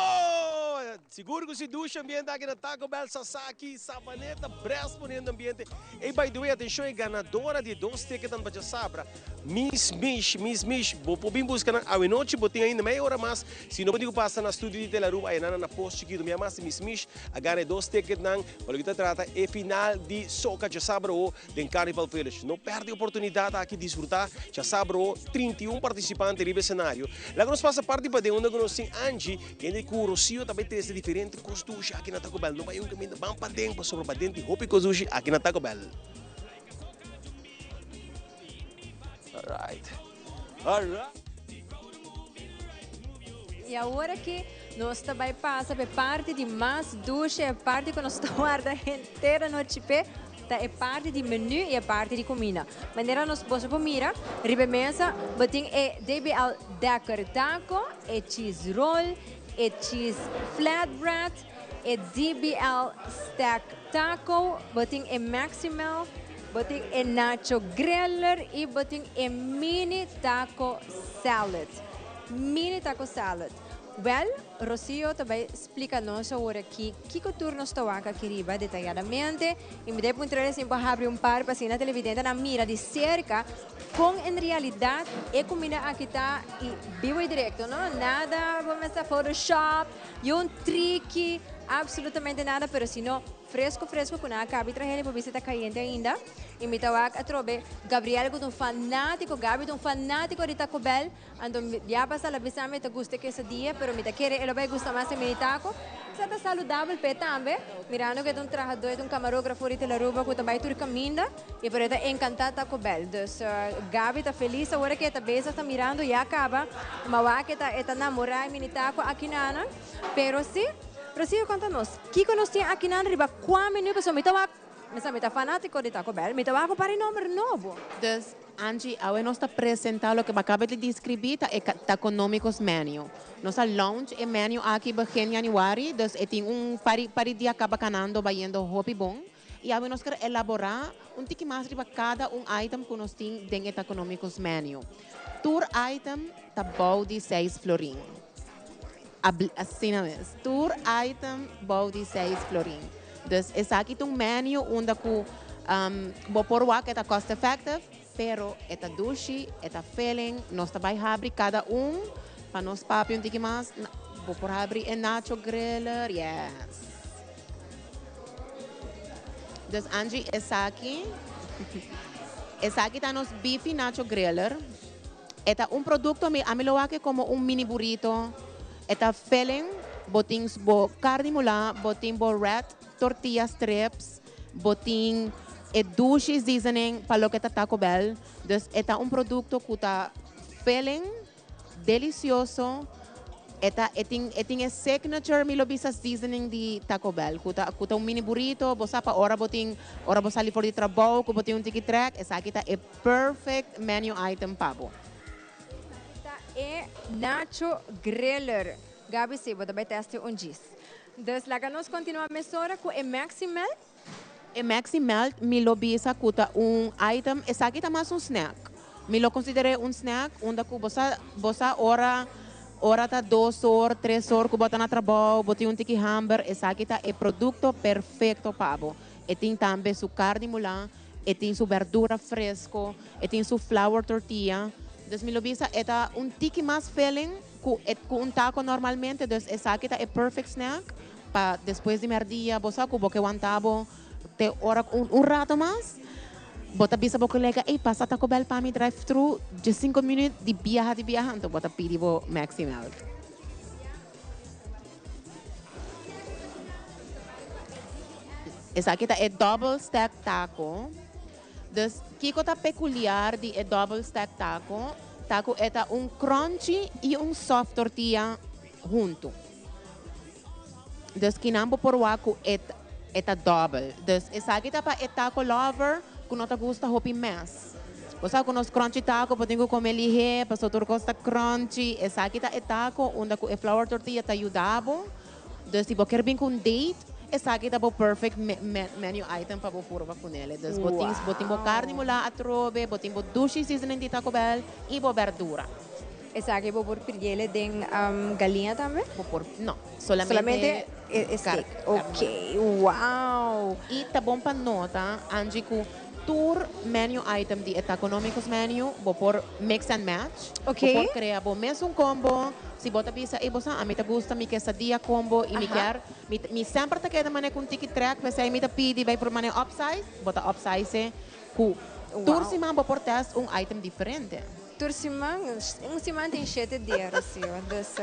B: Seguro que se ducha ambiente aqui na Taco Bell Sasaki, Sabaneta, Brás ponendo ambiente. E by the way, atenção, é ganadora de 2 tickets para a Sabra. Miss Mish. Vou bem buscar a noite, botei ainda meia hora mais. Se não pode passar na estúdio de Telaruba, aí na post chiquito, minha massa Miss Mish, a ganha 2 tickets não, para que trata é final de Soca de Sabra ou de Carnival Village. Não perde a oportunidade aqui de desfrutar de Sabra ou 31 participantes no cenário. Lá que nós passa parte para de onde nós temos Angie, que é de Rocio, também tem essa diferença diferente com sushi aqui na Taco Bell. Não vai um caminho bem para dentro, para sobre para dentro e roupa com sushi aqui na Taco Bell. Alright.
C: E agora que nós também passa por parte de mais ducha, a parte que nós guarda inteira noite pé, é parte de menu e a parte de comida. Maneira nós podemos mirar, ribe mesa, botin é DBL decker taco, é cheese roll, é cheese flatbread, é DBL stack taco, botin é maximal, botin é nacho griller e botin é mini taco salad. Mini taco salad. Well, Rocio também explica-nos agora aqui que turno está aqui riba detalhadamente e me deve entrar assim para abrir par para na televidente na mira de cerca com em realidade é comida aqui está e vivo e direto, não? Nada, vamos a Photoshop, e trick, absolutamente nada, pero se não fresco com a cabe trazer para visita caliente ainda. E me tawag a trobe Gabriel com Gabi um fanático de Taco Bell, ando já passa la bisame te gusta que esse dia, pero me quer ele vai gostar mais de taco. Está saludável pe também, mirando que é trabajador, camarógrafo de Telaruba que também tur caminha e por está encantado Taco Bell. Dus Gabi está feliz agora que está besa está mirando e acaba, mas que está namorar mini taco aqui na, pero sim, Rocio conta-nos, que nós temos aqui na riba 4 minutos, me tawag Mita fanático de Taco Bell, me trabajo para el nombre nuevo.
D: Dus, Angie, ahora nos está presentando lo que acaba de describir, é Taconomicos Menu. Nossa launch é menu aqui em januário, dus tem pari dia acaba canando, bayendo hopi bom. E agora nós queremos elaborar tiki mais para cada item que nós temos dentro do Taconomicos Menu. Tour item tá bom de 6 florin. Assim mesmo. Tour item bom de 6 florin. Dus essa aqui é menu onde vou pôr o que é cost effective, pero é dushi, é feeling, nós também abrir cada para nós papi um pouquinho mais, vou pôr abrir é nacho griller, yes. Dus Angie, essa aqui tá nos beef nacho griller, é produto a mim lo hace como mini burrito, é feeling, botins bo carne mulá, botin bo red tortilla strips, botin e dushi seasoning para lo que Taco Bell. Dus é produto que está feeling delicioso. Tem signature milobisa seasoning de Taco Bell. Que mini burrito, bosa pa ora bosa ali for de trabalho, que botin tiki track. Essa aqui é perfect menu item pabo.
C: É nacho griller. Gabi, se você vai testar disso. Dus laga nós continuar a mesura com o Maximal.
D: O Maximal me lo bisa kuta item, essa aqui tá mais snack. Me lo considerei snack, onde ku bosa hora tá 2 horas, 3 horas, ku bota na trabalho, botei tiki hamburger, essa aqui tá produto perfeito pabo. E tem também sua carne mulã, e tem sua verdura fresco, e tem sua flour tortilla. Dus me lo bisa é tiki mais feeling com taco normalmente, dus essa aqui é perfect snack para depois de merdia, você que aguantava te hora rato mais, bota bisa bo colega, ei passa Taco Bell para mim drive-thru de 5 minutos de viaja, então bota pedi bo maximal. Essa aqui é double stack taco, dus que tá peculiar de double stack taco. Taco é crunchy e soft tortilla junto. Dus kinambo por waku é double. Dus essa aqui tá para taco lover, que não te gusta hopi mess. Você com os crunchy taco, pode comer lihe, para outro costa crunchy. Essa aqui tá taco, onde a flour tortilla tá ajudado. Dus se você quer vir com date, essa aqui tá o perfect menu item para você pôr com ele. Dus botin carne mulá a trobe, botin dushi seasoning de Taco Bell e verdura.
C: Essa aqui vou pôr pirguele de galinha também?
D: Não, solamente
C: steak. Ok, uau!
D: E tá bom para nota, Angie, que tour menu item de Taconomicos menu, vou pôr mix and match.
C: Ok.
D: Vou pôr criar o mesmo combo. Se bota bisa, a mim te gusta mi quesadilla combo e me quer, mi sempre te queda mané com ticket track, mas aí me te pedi vai por mané upsize, bota upsize, ku tour simão vou pôr test item diferente.
C: Tour simão tem 7 dias, assim, dus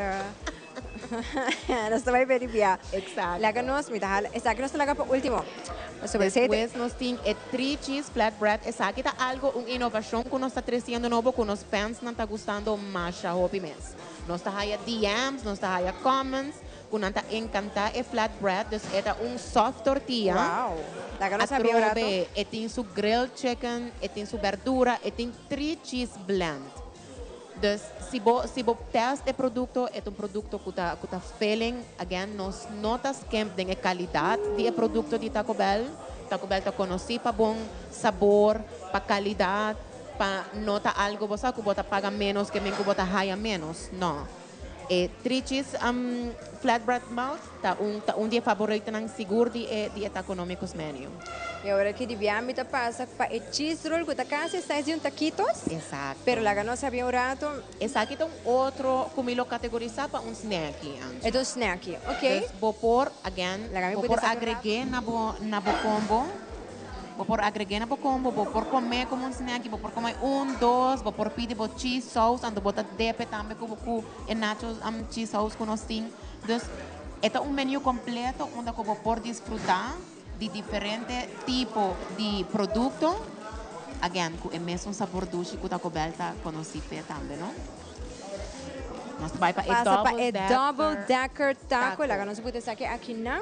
C: Nos vai very bia.
D: Exacto.
C: Laga nos, mitahal. Esa que nos talaga pa último.
D: Después nos tiene 3 cheese flatbread. Esa que está algo, una innovación que nos está creciendo nuevo, que nos fans nos está gustando más a Hopi Mes. Nos está haya DMs, nos está haya comments, que nos está encantado el flatbread. Entonces, esta un soft tortilla.
C: Wow. Laga nos sabía barato.
D: Tiene su grilled chicken, tiene su verdura, tiene 3 cheese blend. Dus si vos test el producto, es un producto que está feeling, again, nos notas que de calidad del producto de Taco Bell. Taco Bell te conocí para buen sabor, para calidad, para nota algo, vos sabes que vos paga menos que vos haya menos. No. 3 cheese flatbread mouth, un día favorito ng seguro di económicos menu.
C: E agora que devia me passa para o cheese roll que tá casi size de taquitos.
D: Exacto.
C: Pero lá não sabia o rato.
D: Exacto, então outro como lo categorizar para snack.
C: É do snack, ok?
D: Então, vou pôr again, vou pôr agreguei na bo combo. Vou pôr agreguei na bo combo, vou pôr comer como snack, vou pôr comer 1, 2, vou pôr pedir bo cheese sauce, ando botar depe também com nachos cheese sauce com nós tem. Então, é um menu completo onde eu vou pôr desfrutar de diferente tipo de produto, again, com o mesmo sabor dulce que o Taco Bell está conhecido também, não? Nós vai para
C: o double decker taco, lá nós podemos aqui não.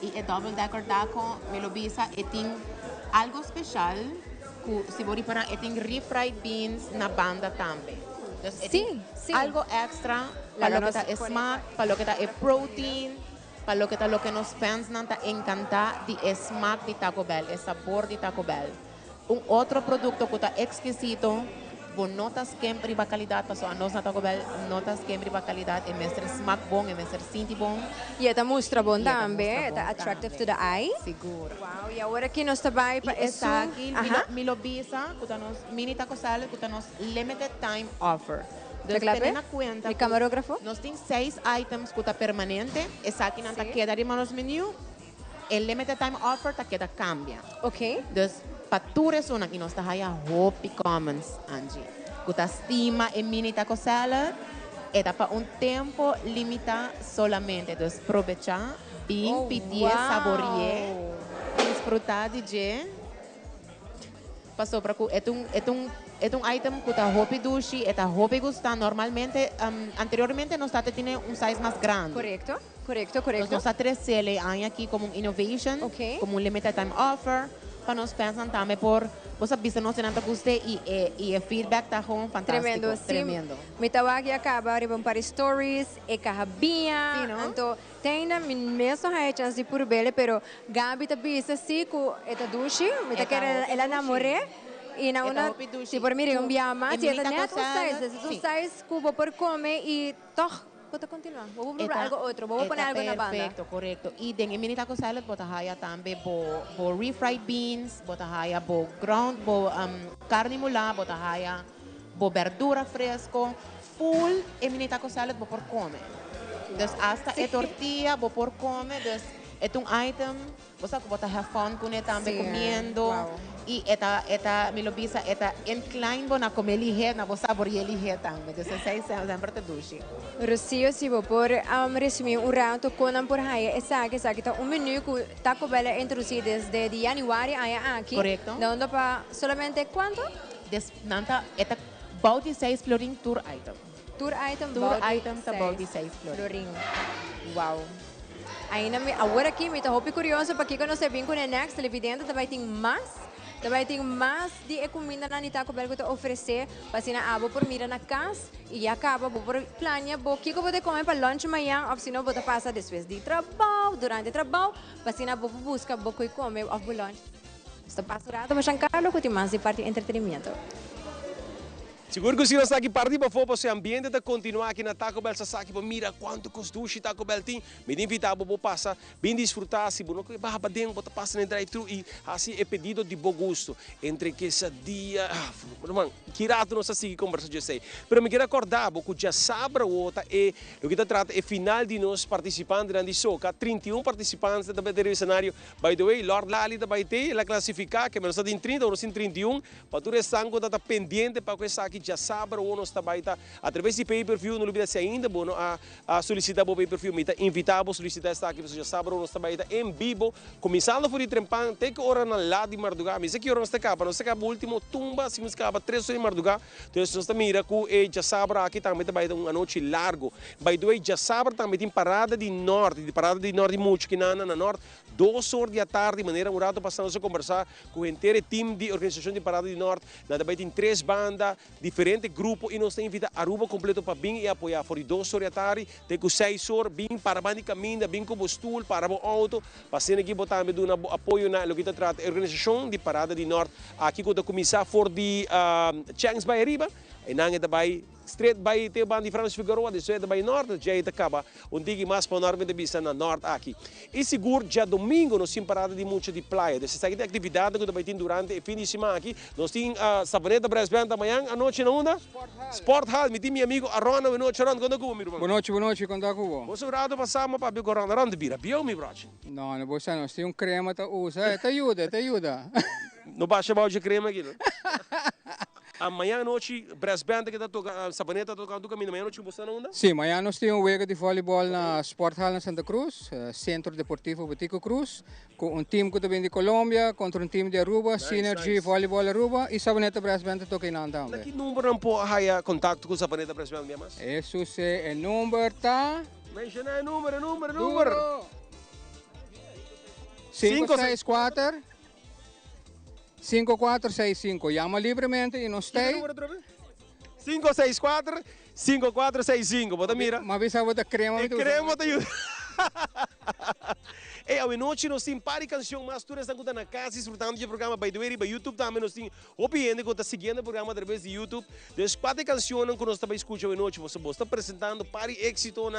D: E o double decker taco, me lo bisa, tem algo especial, que se você reparar, tem refried beans na banda também.
C: Sim, sim.
D: Algo extra para lo que está snack, para lo que está protein, para lo que está lo que nos fans não está encanta de snack de Taco Bell, el sabor de Taco Bell. Um outro produto que está exquisito, vos notas sempre a qualidade, passou a nós na Taco Bell, notas sempre a qualidade, é mestre snack bom, é mestre sinti bom.
C: E esta mostra bom também, está attractive to the eye.
D: Seguro.
C: Wow, e agora que nós trabalhamos para
D: isso, Milo Bisa, que nos mini taco salad, que nos limited time offer. Então, tendo em conta,
C: o camarógrafo?
D: Nós temos 6 items que está permanente, essa aqui não está queda no menu, o limited time offer está queda cambia.
C: Ok.
D: Então, para tu resona que nós está aí a Hopi Commons, Angie, que está estima em mini taco salad, é para tempo limitado solamente. Então, aproveitar, bem, pedir, saborear, desfrutar de passou para item que está Hopi Dushi, está Hopi Gusta. Normalmente, anteriormente, nós tinha size mais grande.
C: Correcto, correcto, correcto.
D: Nós trazemos aqui como innovation, como limited time offer, para nós pensar também por você vista nós não gostei e o feedback está fantástico.
C: Tremendo,
D: tremendo.
C: Me estava aqui acaba arribam para stories e carabinha, então tem na mesma chance de por bele, pero Gabi tá vista se com eta dushi, me tá querendo ela namore. E na una, se por mim um dia mais, e ela net um size cubo por comer e toch. Vou continuar. Vou provar algo outro. Vou pôr algo na banda.
D: Perfeito, correto. E em mini taco salad, bota haya também bo refried beans, bota haya bo ground, bo carne mula, bota haya bo verdura fresco, full em mini taco salad, bo por comer. Então, hasta a tortilla, bo por comer. Então, é item, você bota have fun com ele também comendo.
C: Wow.
D: E me lo bisa, incline bo na comer ligeiro, na bo sabor ligeiro também. Então, sempre te duche.
C: Rocio, se vou por resumir rato com por aí, essa que tá menu que Taco Bell introduzido desde januário aqui.
D: Correcto.
C: Dando para solamente quanto?
D: Nanta, about 6 florin tour item.
C: Tour item,
D: tá about 6
C: florin. Wow. Agora aqui, me estou curioso para que conhecer bem com o Next Televidente, também tem mais de comida na Taco Bell que te oferecer, para se na abo por mira na casa e acaba por plania, bo que vou comer para lunch amanhã, ou se não vou passar depois de trabalho, durante o trabalho, para se na vou buscar bo que comer ao lunch. Estou passando mas Giancarlo que tem mais de parte de entretenimento.
B: Seguro que se nós está aqui partir para fora, para o ambiente de continuar aqui na Taco Bell, sa aqui para mira quanto costuche Taco Bell tem, me invitar para passar, bem desfrutar, se não que barra para dentro, para passar no drive-thru e assim é pedido de bom gosto, entre quesadilla, mano, que rato nós assim conversa eu sei, mas me quero acordar, porque já sabe outra é o que trata é final de nós participantes na soca, 31 participantes da do cenário, by the way, Lord Lali da Baite, ela classificar que menos em 30 ou em 31, para tu sangue está pendente para que aqui já sabe ou não está baita através de pay-per-view, não olvida se ainda bom a solicitar o pay-per-view, me invitar a solicitar esta aqui, você já sabe ou não está baita em vivo, começando por trempan, tem que hora na lá de madrugada, mas aqui hora não está acaba, não está acaba o último tumba, se não acaba 3 horas de madrugada, então nós está mira que já sabe aqui também baita uma noite largo, by the way, já sabe também tem parada de norte muito que na norte, 2 horas da tarde, de maneira um rato passando a conversar com o inteiro time de organização de parada de norte, na também tem 3 bandas diferentes grupos e nós temos invita Aruba completo para vir e apoiar. Por 2 horas da tarde, tem que 6 horas, vir para a caminho, vir com o stool, para o auto, passando aqui, botar um apoio na que trata a organização de parada de norte. Aqui quando começar for de Changs by Arriba, e não é também straight by te band de Francis Figueroa, de straight by norte, já está acaba, onde mais para norte de vista na norte aqui. E seguro já domingo nós temos parada de muita de praia, dessa aqui de atividade que vai ter durante o fim de semana aqui, nós temos a Sabaneta Bresband amanhã, a noite na onda, Sport Hall, me tem meu amigo Arona, boa noite Arona, quando é que meu irmão?
A: Boa noite, quando é que eu
B: Você virado passamos para o Arona, Arona de bira, biou meu broche?
A: Não, não você nós temos crema tá usa, te ajuda.
B: Não baixa mal de crema aqui, não? Amanhã à noite, Bresband que está tocando, Sabaneta está tocando caminho, amanhã à noite você não anda?
A: Sim, amanhã nós temos um jogo de voleibol na Sport Hall na Santa Cruz, Centro Deportivo Botico Cruz, com time que vem de Colômbia, contra um time de Aruba, Synergy Voleibol Aruba e Sabaneta Bresband toca em também.
B: Que número não pode ter contato com Sabaneta Bresband, minha mas?
A: Isso é o número, tá?
B: Menciona o número.
A: 564 5465. Llama livremente e nós tem.
B: 564-5465. Bota mira.
A: Mas avisa bota crema.
B: Crema te ajuda. E a noite nós temos pari canção, mas tu estás na casa desfrutando do programa by the way, by YouTube também nós temos opinião que está seguindo o programa através de YouTube. Des 4 canções que nós estamos escutando a noite, você está apresentando pari êxito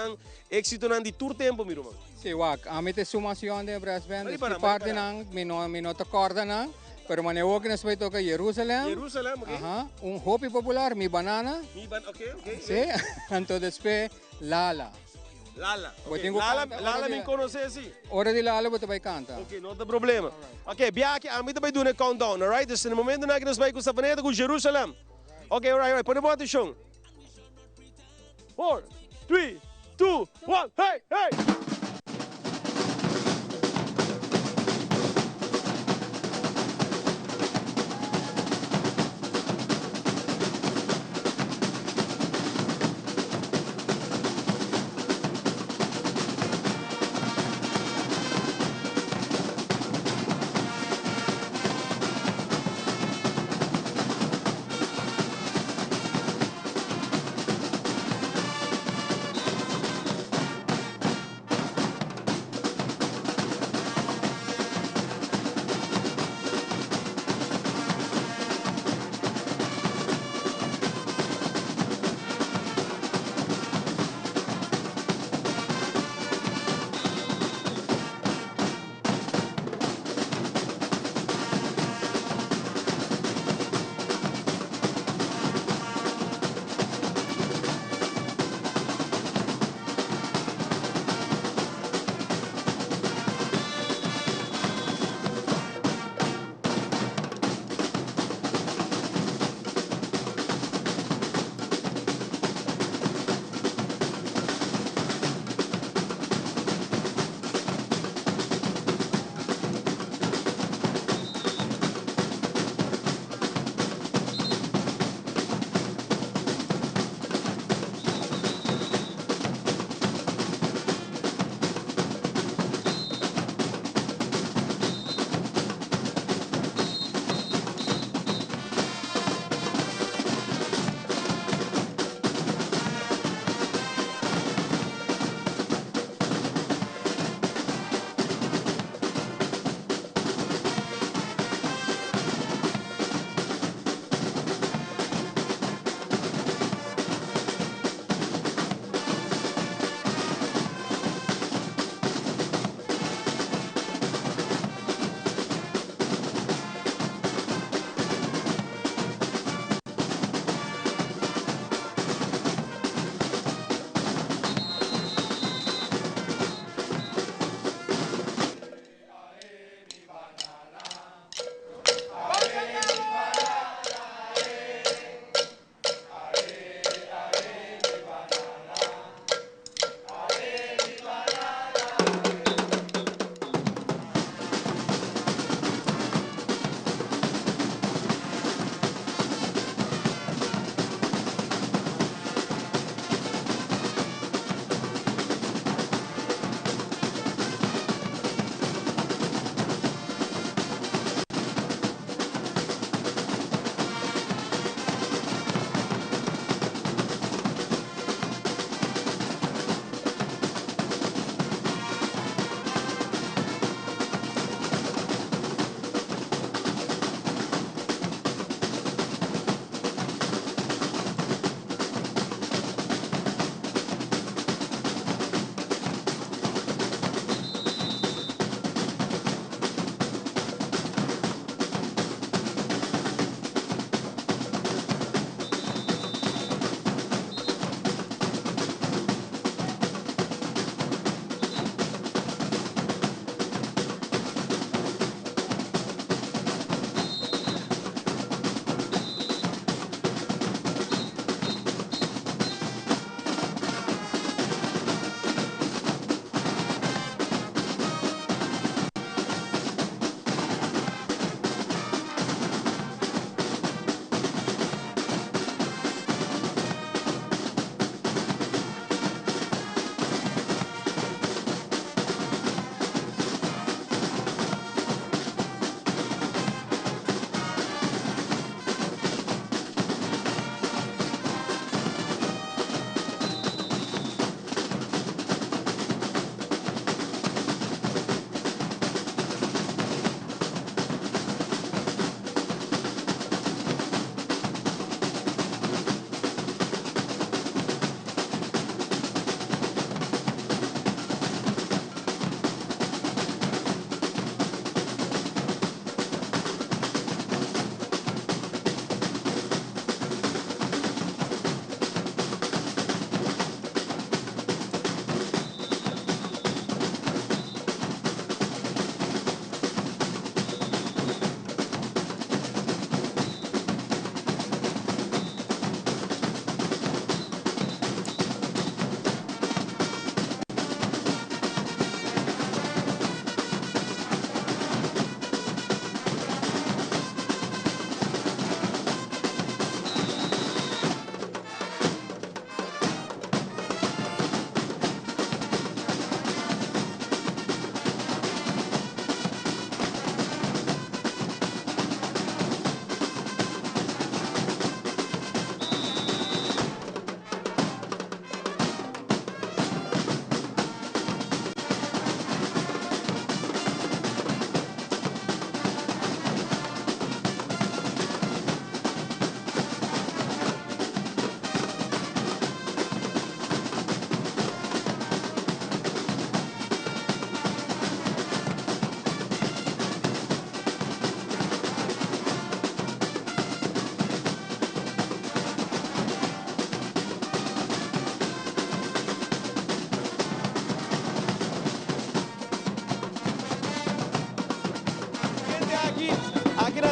B: de todo tempo, meu irmão.
A: Sim, a mim tem sumação de Bresband, parte não, me não te acorda não. Pero manejo que nos vai tocar Jerusalém. Ok. Hopi popular, mi banana.
B: Ok.
A: Sí, então después Lala.
B: Okay. Lala me conhece assim.
A: Hora de Lala você vai cantar.
B: Ok, não tem problema. Ok, biaki, a mim também do countdown, alright? Então, no momento que nós vai com Sabaneta com Jerusalém. Ok, alright. Põe a atenção. 4, 3, 2, 1, hey!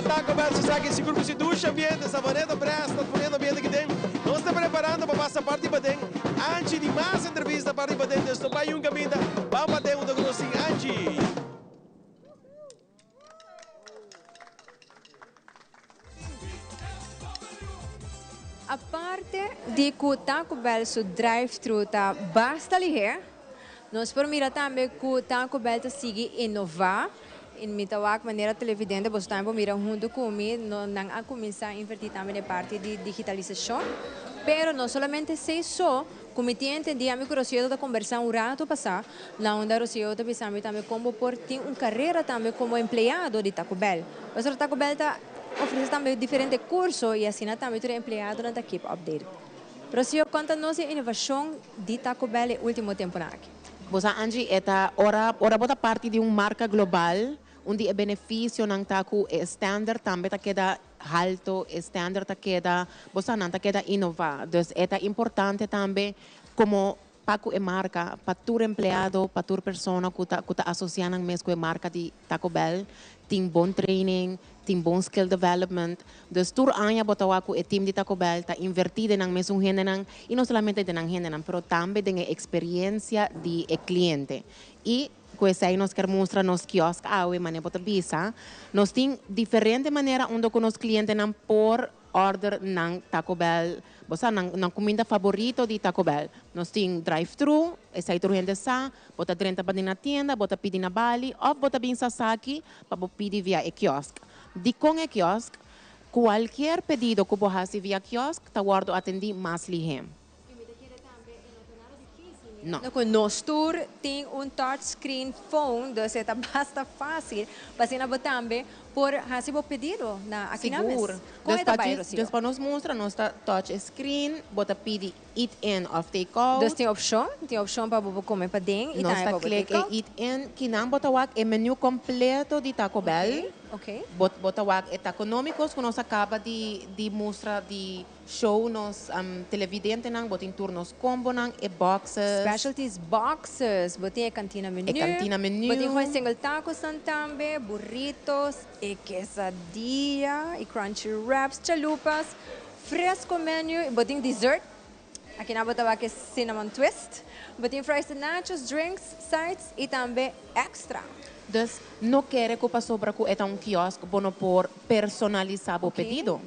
B: Taco Bell Sasaki, seguro que se ducha ambiente, Savaneta Brás, está fazendo ambiente que tem. Nós estamos preparando para passar parte para dentro. Antes de mais entrevista parte para dentro, estou para um caminho, vamos para dentro do nosso antes.
C: A parte de que o Taco Bell su drive-thru tá basta ligeiro, nós podemos também que o Taco Bell tá sigue inovar. Em mitawak maneira televidente, você também mira junto comigo, não a começar a invertir também na parte de digitalização. Pero não somente se isso, como tinha entendido, a minha curiosidade da conversar rato passar, lá onde a Rocio tá pensando também como por ter uma carreira também como empregado de Taco Bell. Mas o Taco Bell tá oferece também diferentes cursos e assim também tu é empregado na Keep Update. Rocio, conta-nos a inovação de Taco Bell no último tempo aqui.
D: Bosa Angie, esta ora bota parte de uma marca global, onde o benefício não está com standard também tá queda alto, standard tá queda, bosa não tá queda inovar. Então, é importante também como para a marca, para o empregado, para a pessoa que está associando mesmo com a marca de Taco Bell, tem bom training, tem bom skill development. Então, tur anya botawa ko o time de Taco Bell está invertido na mesmo gênero e não somente na gênero, mas também na experiência do cliente. E com isso aí nós queremos mostrar nos quiosques, maneira bota bisa, nós tem diferente maneira onde com os clientes não por order ng Taco Bell, basta ng comida favorito de Taco Bell. Nós tem drive-thru, essa gente sa, bota 30 pa din na tienda, bota pidi na bali, ou bota bin Sasaki, para pedir via e-kiosque. De com e-kiosque, qualquer pedido que você faça via kiosque, está guardo atender mais ligeiro.
C: No. Com nós tour tem touchscreen phone, então basta fácil, para na também por fazer o pedido na aqui na mesa. Como é que
D: depois nós mostra nossa touchscreen, bota pedir eat in of take out.
C: Então tem opção para você comer para dentro e
D: também para clique eat in, que não bota o menu completo de Taco Bell.
C: Okay.
D: Bota o econômicos que nós acaba de mostrar de show nos televidente nang botin turnos combo nang e boxes
C: specialties boxes botin cantina menu botin com single tacos tambe burritos e quesadilla e crunchy wraps chalupas fresco menu botin dessert aqui na botava que cinnamon twist botin fries and nachos drinks sides e também extra.
D: Dus não quer que sobra com um quiosque bono por personalizar o pedido.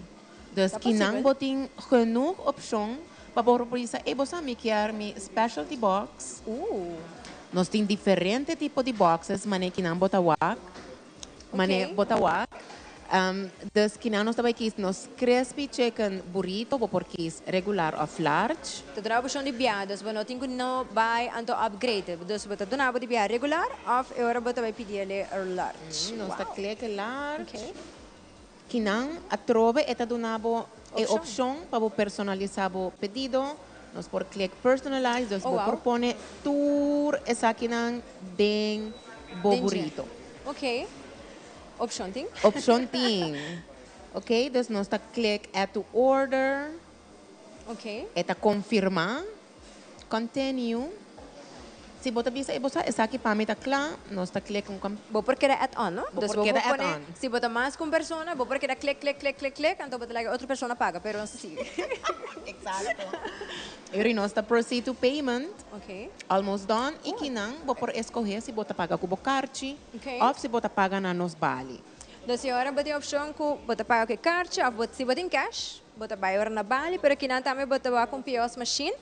D: Dus que não botem genoeg opção para por isso você me quer mi specialty box. Nós tem diferente tipo de boxes, mas que não bota wak, mas bota wak. Dus que não nós também quis nos crispy chicken burrito porque é regular of large.
C: Tu dá opção de biadas, mas não tem que não vai anto upgrade. Dus bota do nabo de biada regular of agora bota vai pedir ele large.
D: Nós tá clique large. Que não atrove eta do nabo e opção para personalizar o pedido. Nós por clique personalize, nós por pone tour essa que não den bo burrito.
C: Ok. Option ting?
D: Option ting. Ok, dus nós tá click add to order.
C: Ok.
D: Eta confirmar. Continue. Se bota bisa essa aqui para mim tá claro, nós tá click com
C: bo porque é add-on, não?
D: Bo porque é add-on.
C: Se bota mais com persona, bo porque é click, então bota lá outra pessoa paga, pero não se
D: Exato. E nós tá proceed to payment.
C: Ok.
D: Almost done. E que não, bo por escolher se bota paga com bocarchi, ou se bota paga na nos bali.
C: Da senhora bota a opção que bota paga com carchi, ou se bota em cash, bota paga na bali, pero que não também bota com POS machine.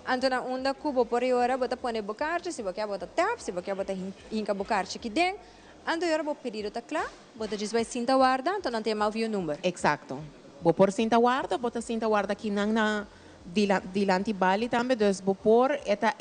C: Anto na onda kubo por hora bota pone bocarchi, se você bota tap, se você bota hinca bocarchi aqui dentro. Anto hora bo pedido tá claro, bota diz vai cinta guarda, então não tem mal view número.
D: Exato. Bo por cinta guarda, bota cinta guarda aqui na dilante bali também, dus bo por eta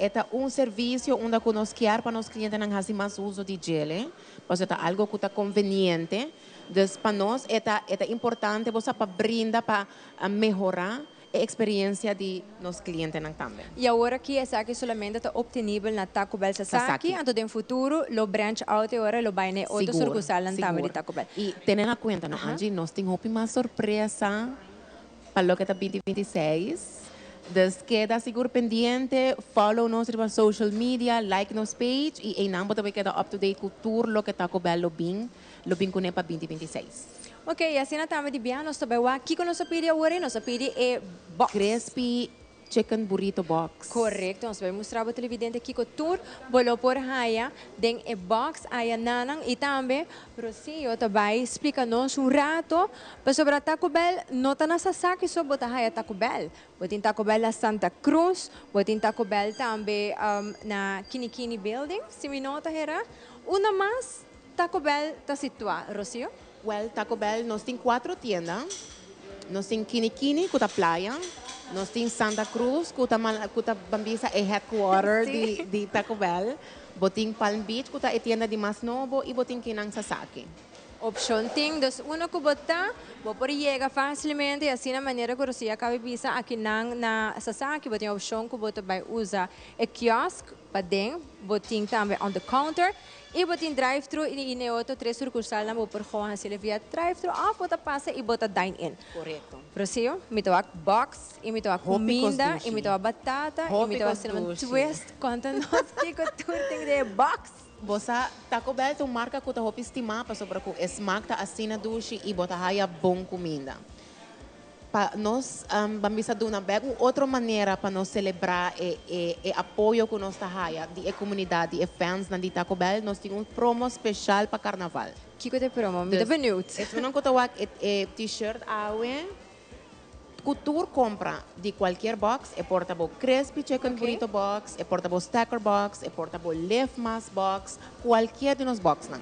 D: serviço onde nós quer para nos clientes não fazer mais uso de gel, pois é algo que tá conveniente. Dus para nós é importante você para brindar para melhorar a experiência de nos clientes também.
C: E agora que essa aqui solamente está obtenível na Taco Bell Sasaki, então no futuro lo branch out agora lo vai na outra sucursal também de Taco Bell.
D: E tendo na conta, Angie, nós temos uma surpresa para o que está 2026. Dus queda seguro pendiente, follow nos na social media, like nos page e em namba também queda up to date com tudo lo que Taco Bell lo bin para 2026.
C: Ok, e assim também de bem, nós também aqui que nós pedimos agora, nós pedimos box.
D: Crispy chicken burrito box.
C: Correcto, nós vamos mostrar para o televidente aqui que o tour bolo por haya, den e box haya nanang e também, Rocio também explica-nos rato, para sobre a Taco Bell, não está na Sasaki, só bota haya Taco Bell. Botin Taco Bell na Santa Cruz, botin Taco Bell também na Kinikini Building, se me nota era. Uma mais, Taco Bell está situada, Rocio?
D: Well, Taco Bell, nós temos 4 tiendas. Nós temos Kinikini, que é playa. Nós temos Santa Cruz, que é Bambisa, é headquarter de Taco Bell. Boting Palm Beach, que é a tienda de mais novo. E boting Kinang Sasaki.
C: Option ting, dus uno que bota, vou por llega facilmente e assim na maneira que você acaba de pensar aqui na Sasaki, botem opção que bota vai usar o quiosque para dentro, botem também on the counter e botem drive-thru e ne outro 3 sucursal na por gewoon se via drive-thru of bota passa e bota dine-in.
D: Correto.
C: Rocio, me toa box, e me toa comida, e me toa batata, e me toa cinnamon twist, conta nós que tudo tem de box.
D: Você Taco Bell é uma marca que eu estimar para sobre o smack da assina dushi e botar haya bom comida. Para nós vamos dar uma outra maneira para nós celebrar e apoio que nós haya de comunidade e fãs na de Taco Bell. Nós temos promo especial para Carnaval.
C: Que é promo? Me dá benieuwd.
D: É uma coisa que t-shirt awe. Couture compra de qualquer box, é portable crispy chicken burrito box, é portable stacker box, é portable lift mass box, qualquer de nos box não.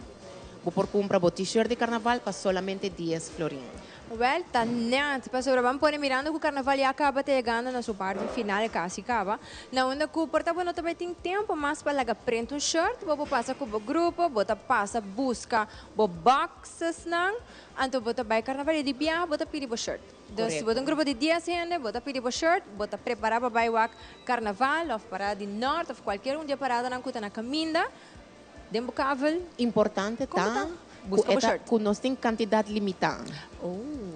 D: Vou por compra o t-shirt de carnaval para solamente 10 florin.
C: Well, tá net. Para sobre vamos pôr mirando que o carnaval já acaba chegando na sua parte final, quase acaba. Na onda que o portable não também tem tempo mais para lagar print um shirt, vou passar com o grupo, vou passa busca o boxes não, então vou vai carnaval de biar, vou pedir o shirt. Então, se você um grupo de 10 gente, vou pedir o shirt, vou preparar para vai carnaval, ou para de norte, ou qualquer dia parada na cuta na caminda, dembocável.
D: Importante tá? Que nós temos quantidade limitada.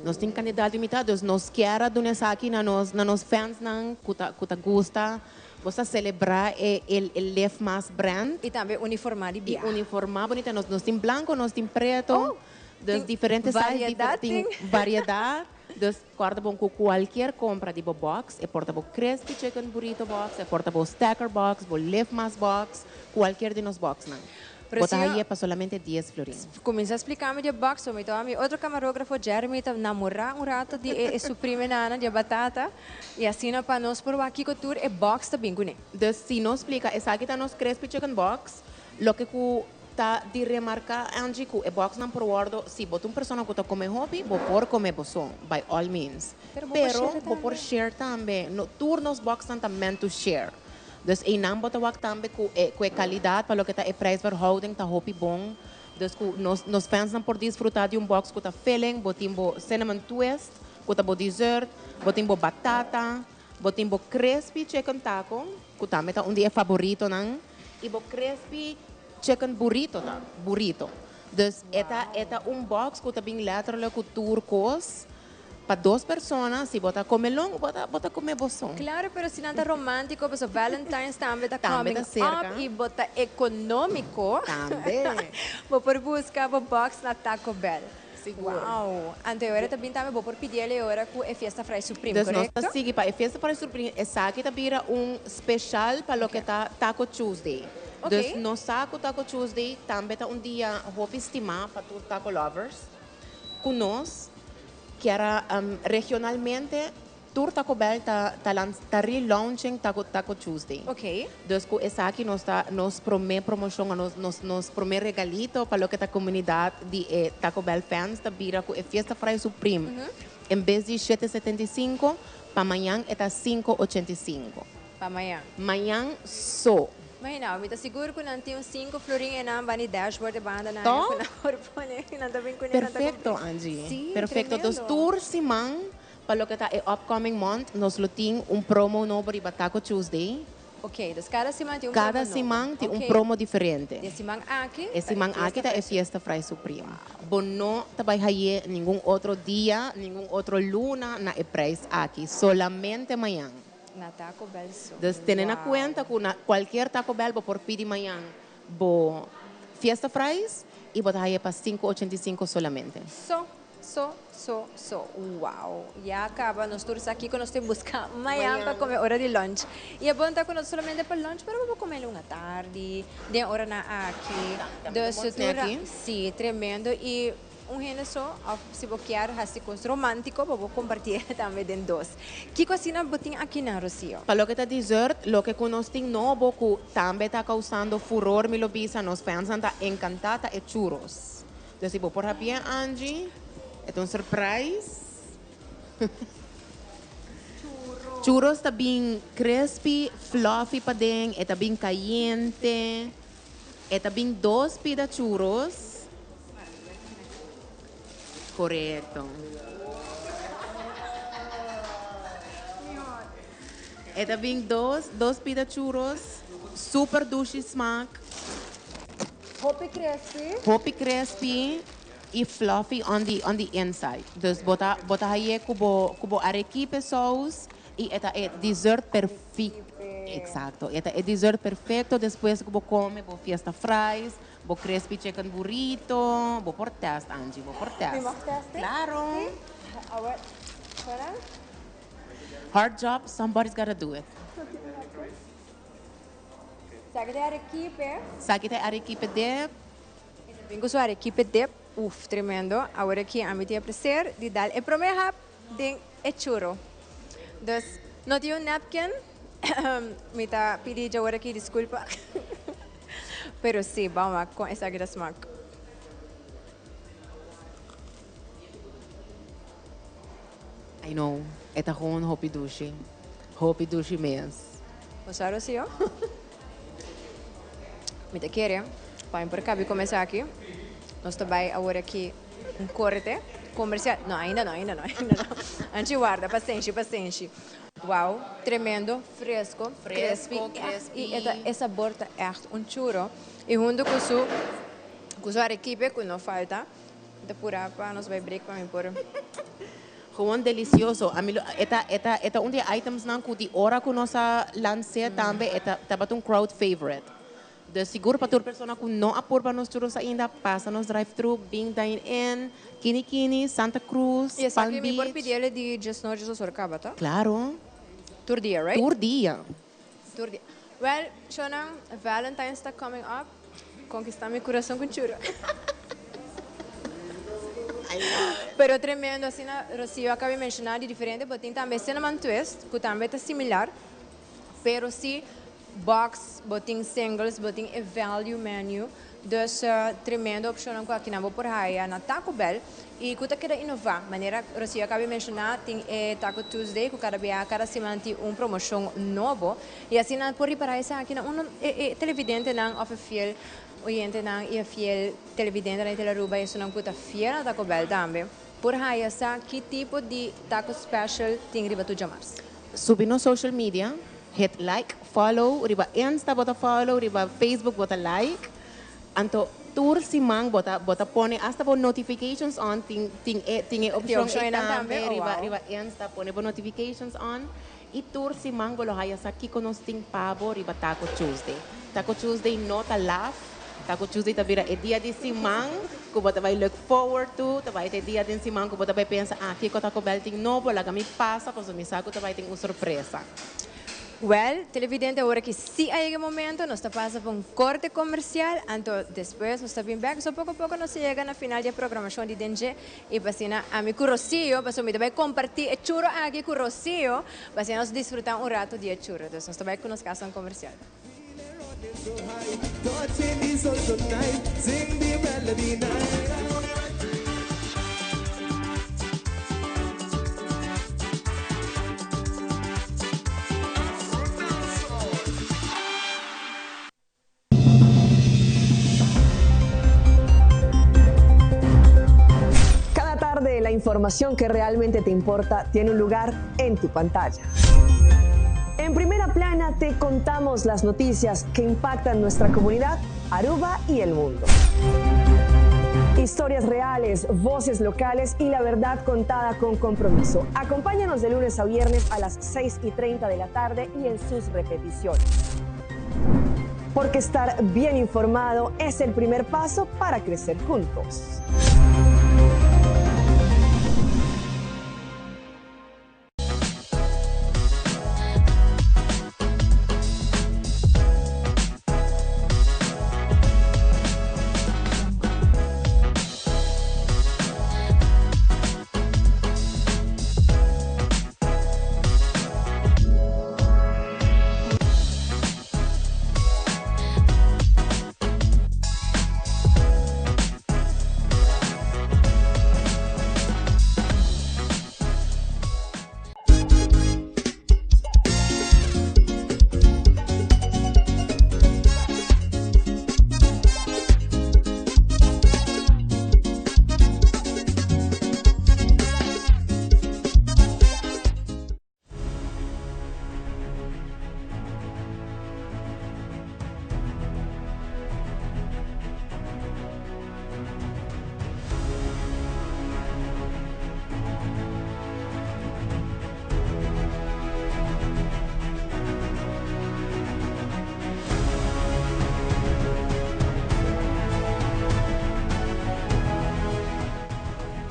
D: Nós temos quantidade limitada, nós queremos doar aqui na nos fãs que gosta. Você celebrar o Left Mass brand.
C: E também uniformar de biar.
D: Uniformar bonita, nós temos branco, nós temos preto, dos diferentes variedade. Dus guarda bom com qualquer compra de box, é portable crispy chicken burrito box, é portable stacker box, o Left Mass box, qualquer de nos box não. Bota aí para solamente 10 florins.
C: Começa a explicar-me de box, então a outro camarógrafo Jeremy está namorar rato de suprime nana de batata e assim para nós por aqui que tour é box também com ele.
D: Dus se nos explica, essa aqui tá nos crispy chicken box, lo que tá de remarcar Angie que é box não por guardo, se bota uma pessoa que tá come hobby, vou por comer boção, by all means. Pero vou por share também. No tour nos box também to share. Dus een naam bota wak tambe ku qualidade para lo que tá e prijsverhouding tá hopi bom. Dus ku nos fans não por desfrutar de box que tá filling, botimbo cinnamon twist, que tá bo dessert, botimbo batata, botimbo crispy chicken taco, que também tá dia favorito nang, e bo crispy chicken burrito tá, burrito. Dus eta box que tá bem letterlijk ku turcos. Para 2 pessoas, se bota comer longo, bota comer boção.
C: Claro, pero se não está romântico, porque Valentine's também está coming up e bota econômico.
D: Também.
C: Vou por buscar o box na Taco Bell.
D: Seguro.
C: Uau! Anterior também vou por pedir ele agora com a festa Fry Supreme, correto?
D: Nós seguimos para a festa Fry Supreme. Essa aqui também especial para o que está Taco Tuesday.
C: Okay.
D: Então, nós Taco Tuesday também está dia hope estimar para todos os taco lovers. Com nós, que era regionalmente, Tour Taco Bell está relaunching Taco Tuesday.
C: Ok.
D: Então, essa aqui nos promete promoção, nos promete regalito para a comunidade de Taco Bell fans, da vira com a Fiesta Fry Supreme. Em vez de 7,75, para amanhã é 5,85.
C: Para amanhã?
D: Amanhã só.
C: Mas não, me está seguro que não tem 5 florinhos na bani dashboard de banda na
D: Perfeito, Angie. Sí, perfeito. Dos tours simang, para o que está upcoming month, nos tem promo novo de Taco Tuesday.
C: Ok, então cada semana tem
D: cada semana tem promo diferente.
C: E semana aqui?
D: E semana aqui é Fiesta Fry Supreme. Bom, não vai haver nenhum outro dia, nenhum outro luna na preço aqui, solamente amanhã.
C: Na Taco Bell.
D: Então, tendo em conta que qualquer Taco Bell por pedir amanhã, Fiesta Fries e botar aí para 5,85 solamente.
C: Só? Wow. Ya acaba, nós todos aqui que nós temos que buscar amanhã para comer hora de lunch. E é bom estar com nós solamente para lunch, mas vamos comer uma tarde, de hora na aqui. De estrutura, sim, tremendo. E gente só, se você quer assim coisa romântico, vou compartilhar também de dois. Que cozinha botin aqui na Rússia?
D: Para o que é dessert, o que nós temos novo que também está causando furor, me lo bisa, nos fans estão encantados é churros. Então, se você por rapidinho, Angie, é surprise. Churros está bem crispy, fluffy para dentro, está bem caliente, está bem doce para churros. Correto. Está bem dois pida churros, super dulce smaak. Hoppy crispy e fluffy on the inside. Dus bota aí kubo arequipe sauce e é dessert perfeito. Exato. É dessert perfeito. Depois kubo come, bo fiesta fries. Bo crispy chicken burrito, bo por test, Angie, bo por test. Claro. Hard job, somebody's gotta do it. Sabe arequipe dip?
C: Vengo su arequipe dip, tremendo. Agora que a mim tem prazer de dar e prometer de churro. Dus, não tenho um napkin, me tá pedindo agora aqui desculpa. Pero sí, vamos con esa grasmak.
D: I know, esta gewoon hopi dushi mesmo.
C: Você sabe assim, ó? Me te quer, para por cá, começar aqui. Nós também agora aqui corte comercial. Não, ainda não. Antes guarda, paciência. Wow, tremendo, fresco, crispy. E essa borda é um churro. E junto com sua equipe, que não falta, de pura para nós vai break para mim por.
D: Gewoon delicioso. Esta um de items não que de hora que nós lançamos também, é um crowd favorite. De seguro para toda pessoa que não apurba nos churros ainda, passa nos drive-thru, bem dine-in, Kini, Santa Cruz,
C: Palm Beach. E essa aqui me por pedir de just no Jesus Orcaba, tá?
D: Claro.
C: Tour dia, right?
D: Tour dia.
C: Well, Shona, Valentine's está coming up. Conquistar meu coração com churro. Pero tremendo, assim, Rocio acabei de mencionar de diferente, mas tem também cinnamon twist, que também está similar. Pero sim, box, botin singles, botin a value menu. Dus tremendo opção que aqui na por aí na Taco Bell. E que quer inovar, maneira Rocio acabei de mencionar, tem Taco Tuesday, que cada semana tem promoção novo. E assim, por reparar isso aqui, televidente não oferece fiel, oyente não é fiel, televidente na Teleruba, isso não custa fiel na Taco Bell também. Por aí, que tipo de taco special tem riba tu jamars?
D: Subi no social media, hit like, follow, riba Insta bota follow, riba Facebook bota like. Anto tour si mang bota pone hasta po notifications on ting option tambe riba Insta pone po notifications on e tour si mang bolo haya sa kikonos ting pavo riba Taco Tuesday. Taco Tuesday no ta laugh. Taco Tuesday ta vira dia de si mang ko bota vai look forward to ta vai te dia din si mang ko bota vai pensa kiko Taco Bell ting no bola mi passa poso mi saco ta vai ting surpresa.
C: Well, televidente, agora que se há momento, nós está passando por corte comercial, então depois nós está vindo back, só pouco a pouco nós chega na final da programação de DNG e passina a mim com Rocio, passou me vai compartilhar churro aqui com Rocio, passina nós desfrutar rato de churro, então nós está vai com nós casa comercial.
L: La información que realmente te importa tiene un lugar en tu pantalla. En primera plana te contamos las noticias que impactan nuestra comunidad, Aruba y el mundo. Historias reales, voces locales y la verdad contada con compromiso. Acompáñanos de lunes a viernes a las 6:30 de la tarde y en sus repeticiones. Porque estar bien informado es el primer paso para crecer juntos.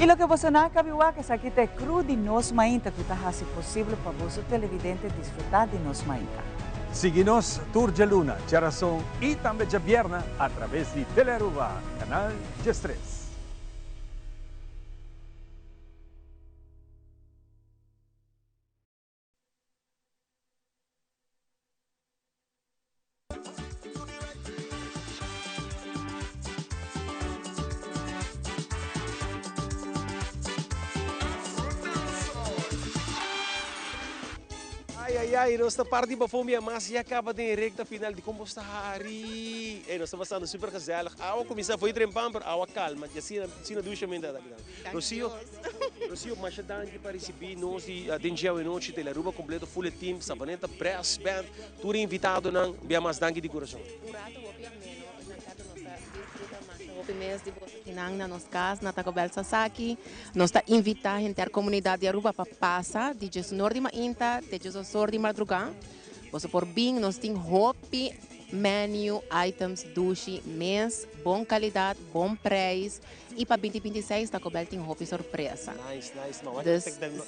F: E lo que você não cabiwa que aqui te cru de nos mainta que está assim possível para você televidente desfrutar de nos mainta.
V: Siga-nos Tour de Luna, Geração e também de Vierna através de Telearuba, canal G3.
B: Ai, nossa parte para fome mas já acaba de recta final de como está Hari. Nós estamos passando super gezellig. Awa começar foi trempar, awa calma. Já se na ducha ainda da vida. Rocio, mas já dá para receber nós e atendiam em noite Telearuba completo full team, Savaneta, Brass Band, tudo invitado não, bem mais danke de coração.
D: Mês de Bosatinang na nossa casa, na Taco Bell Sasaki. Nós está invitando a gente a comunidade de Aruba para passar de Jesus de Mainta, de Jesus de madrugada. Você por bem, nós temos hopi menu, items, duche, mês, bom qualidade, bom preço. E para 2026, Taco Bell tem hopi surpresa.
B: Nice. Mas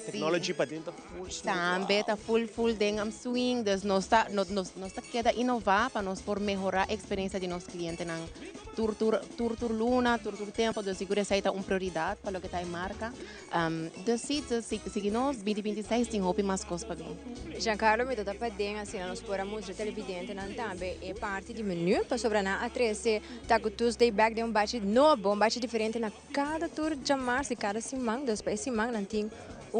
B: technology para dentro full smooth.
D: Também está full dentro do swing. Nós está queda inovar para nós por melhorar a experiência de nossos clientes. Tour Luna, Tour Tempo, de segurança é uma prioridade para o que está em marca. Se nós 2026 tem hopi mais coisas para mim.
C: Giancarlo, me dá para dentro, assim, nós podemos de televidente também é parte do menu para sobrar a 13 Taco Tuesday bag de bate novo, bate diferente na cada tour de março e cada semana, depois semana não tem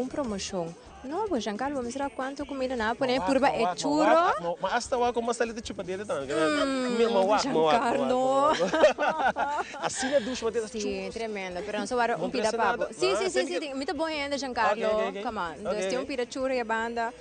C: promoção. Novo, Giancarlo, vamos ver quanto comida na põe curva é churro.
B: Mas hasta wa como salita chupadeira também.
C: Giancarlo.
B: Assim na ducha batida
C: churro. Sim, tremendo, pero não só era pida papo. Sim, muito bom ainda, Giancarlo. Come on, nós temos pida churro e a banda.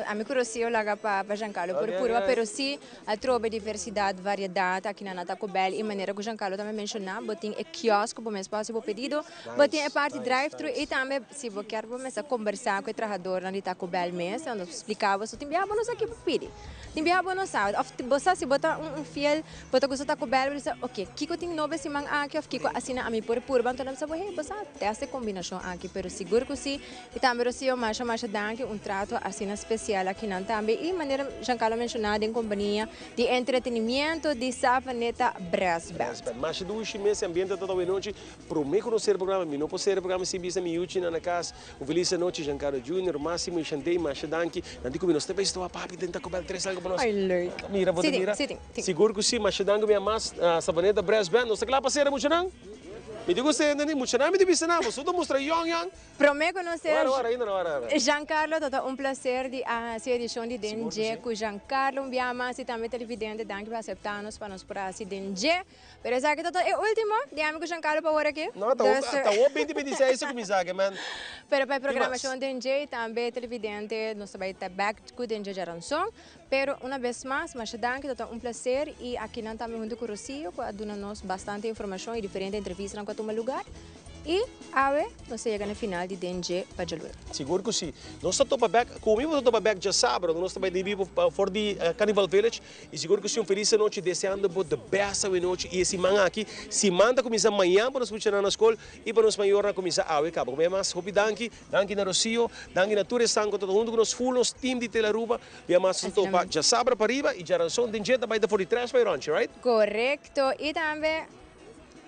C: A mim curiosidade laga para Giancarlo por curva, pero sim a trobe diversidade, variedade aqui na Taco Bell e maneira que o Giancarlo também mencionou, botem é quiosque para o espaço para pedido, botem é parte drive-thru e também se você quer começar a conversar com o trabalhador na Taco Bell mesmo, nós explicava, só tem viabo nós aqui para pedir, tem viabo nós sabe, você se botar fiel, botar com o Taco Bell, você ok, kiko tem novo esse mang aqui, kiko assina a mim por purba, então nós sabe, você tem essa combinação aqui, pero seguro que sim, e também se eu mais danke trato assina especial aqui não também e maneira Giancarlo mencionado em companhia de entretenimento de Savaneta Brass Band.
B: Mas do esse ambiente toda a noite, para mim conhecer o programa, não posso ser o programa se bisa me uti na casa, o feliz noite Giancarlo Júnior, Máximo e Xandei, mas danke, não digo nós também estou a papi tenta cobrar 3 algo para nós. Mira, você mira. Seguro que sim, mas danke minha mas Savaneta Brass Band, nós lá passeira muito não? Me digo você não muito não, me digo você não, você não mostra young.
C: Prometo conhecer. Giancarlo, todo prazer de a edição de DNG com Giancarlo, mas também televidente, danke por aceitar-nos para nos para a DNG. Pero sabe que todo é último, diamo com Giancarlo para agora aqui.
B: Não, tá o 2026 isso começar, man.
C: Pero para a programação DNG também televidente, nós vai estar back com DNG Geração. Pero uma vez mais, mas danke, todo prazer e aqui não também junto com o Rocio, que dá-nos bastante informação e diferente entrevista na quatro lugar. E ave, nós chegamos no final de DNG para Jalur.
B: Seguro que sim. Nós estamos back, comigo estamos back já sábado, nós estamos de for the Carnival Village e seguro que sim, feliz noite, desejando por the best noite e esse manhã aqui, se manda começar amanhã para nós funcionar na escola e para nós maior começar a cabo. Como é mais, hopi danke na Rocio, danke na Tour Sanco, todo mundo que nós full nos team de Telearuba, e mais estou para já sábado para arriba e geração DNG também da 43 para ranch, right?
C: Correto. E também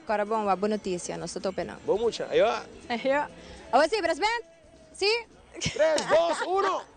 C: agora bom, uma boa notícia, nós estamos penando.
B: Bom, mucha. Aí, ó.
C: Aí, ó. Agora sim, Brass Band? Sim?
B: 3, 2, 1.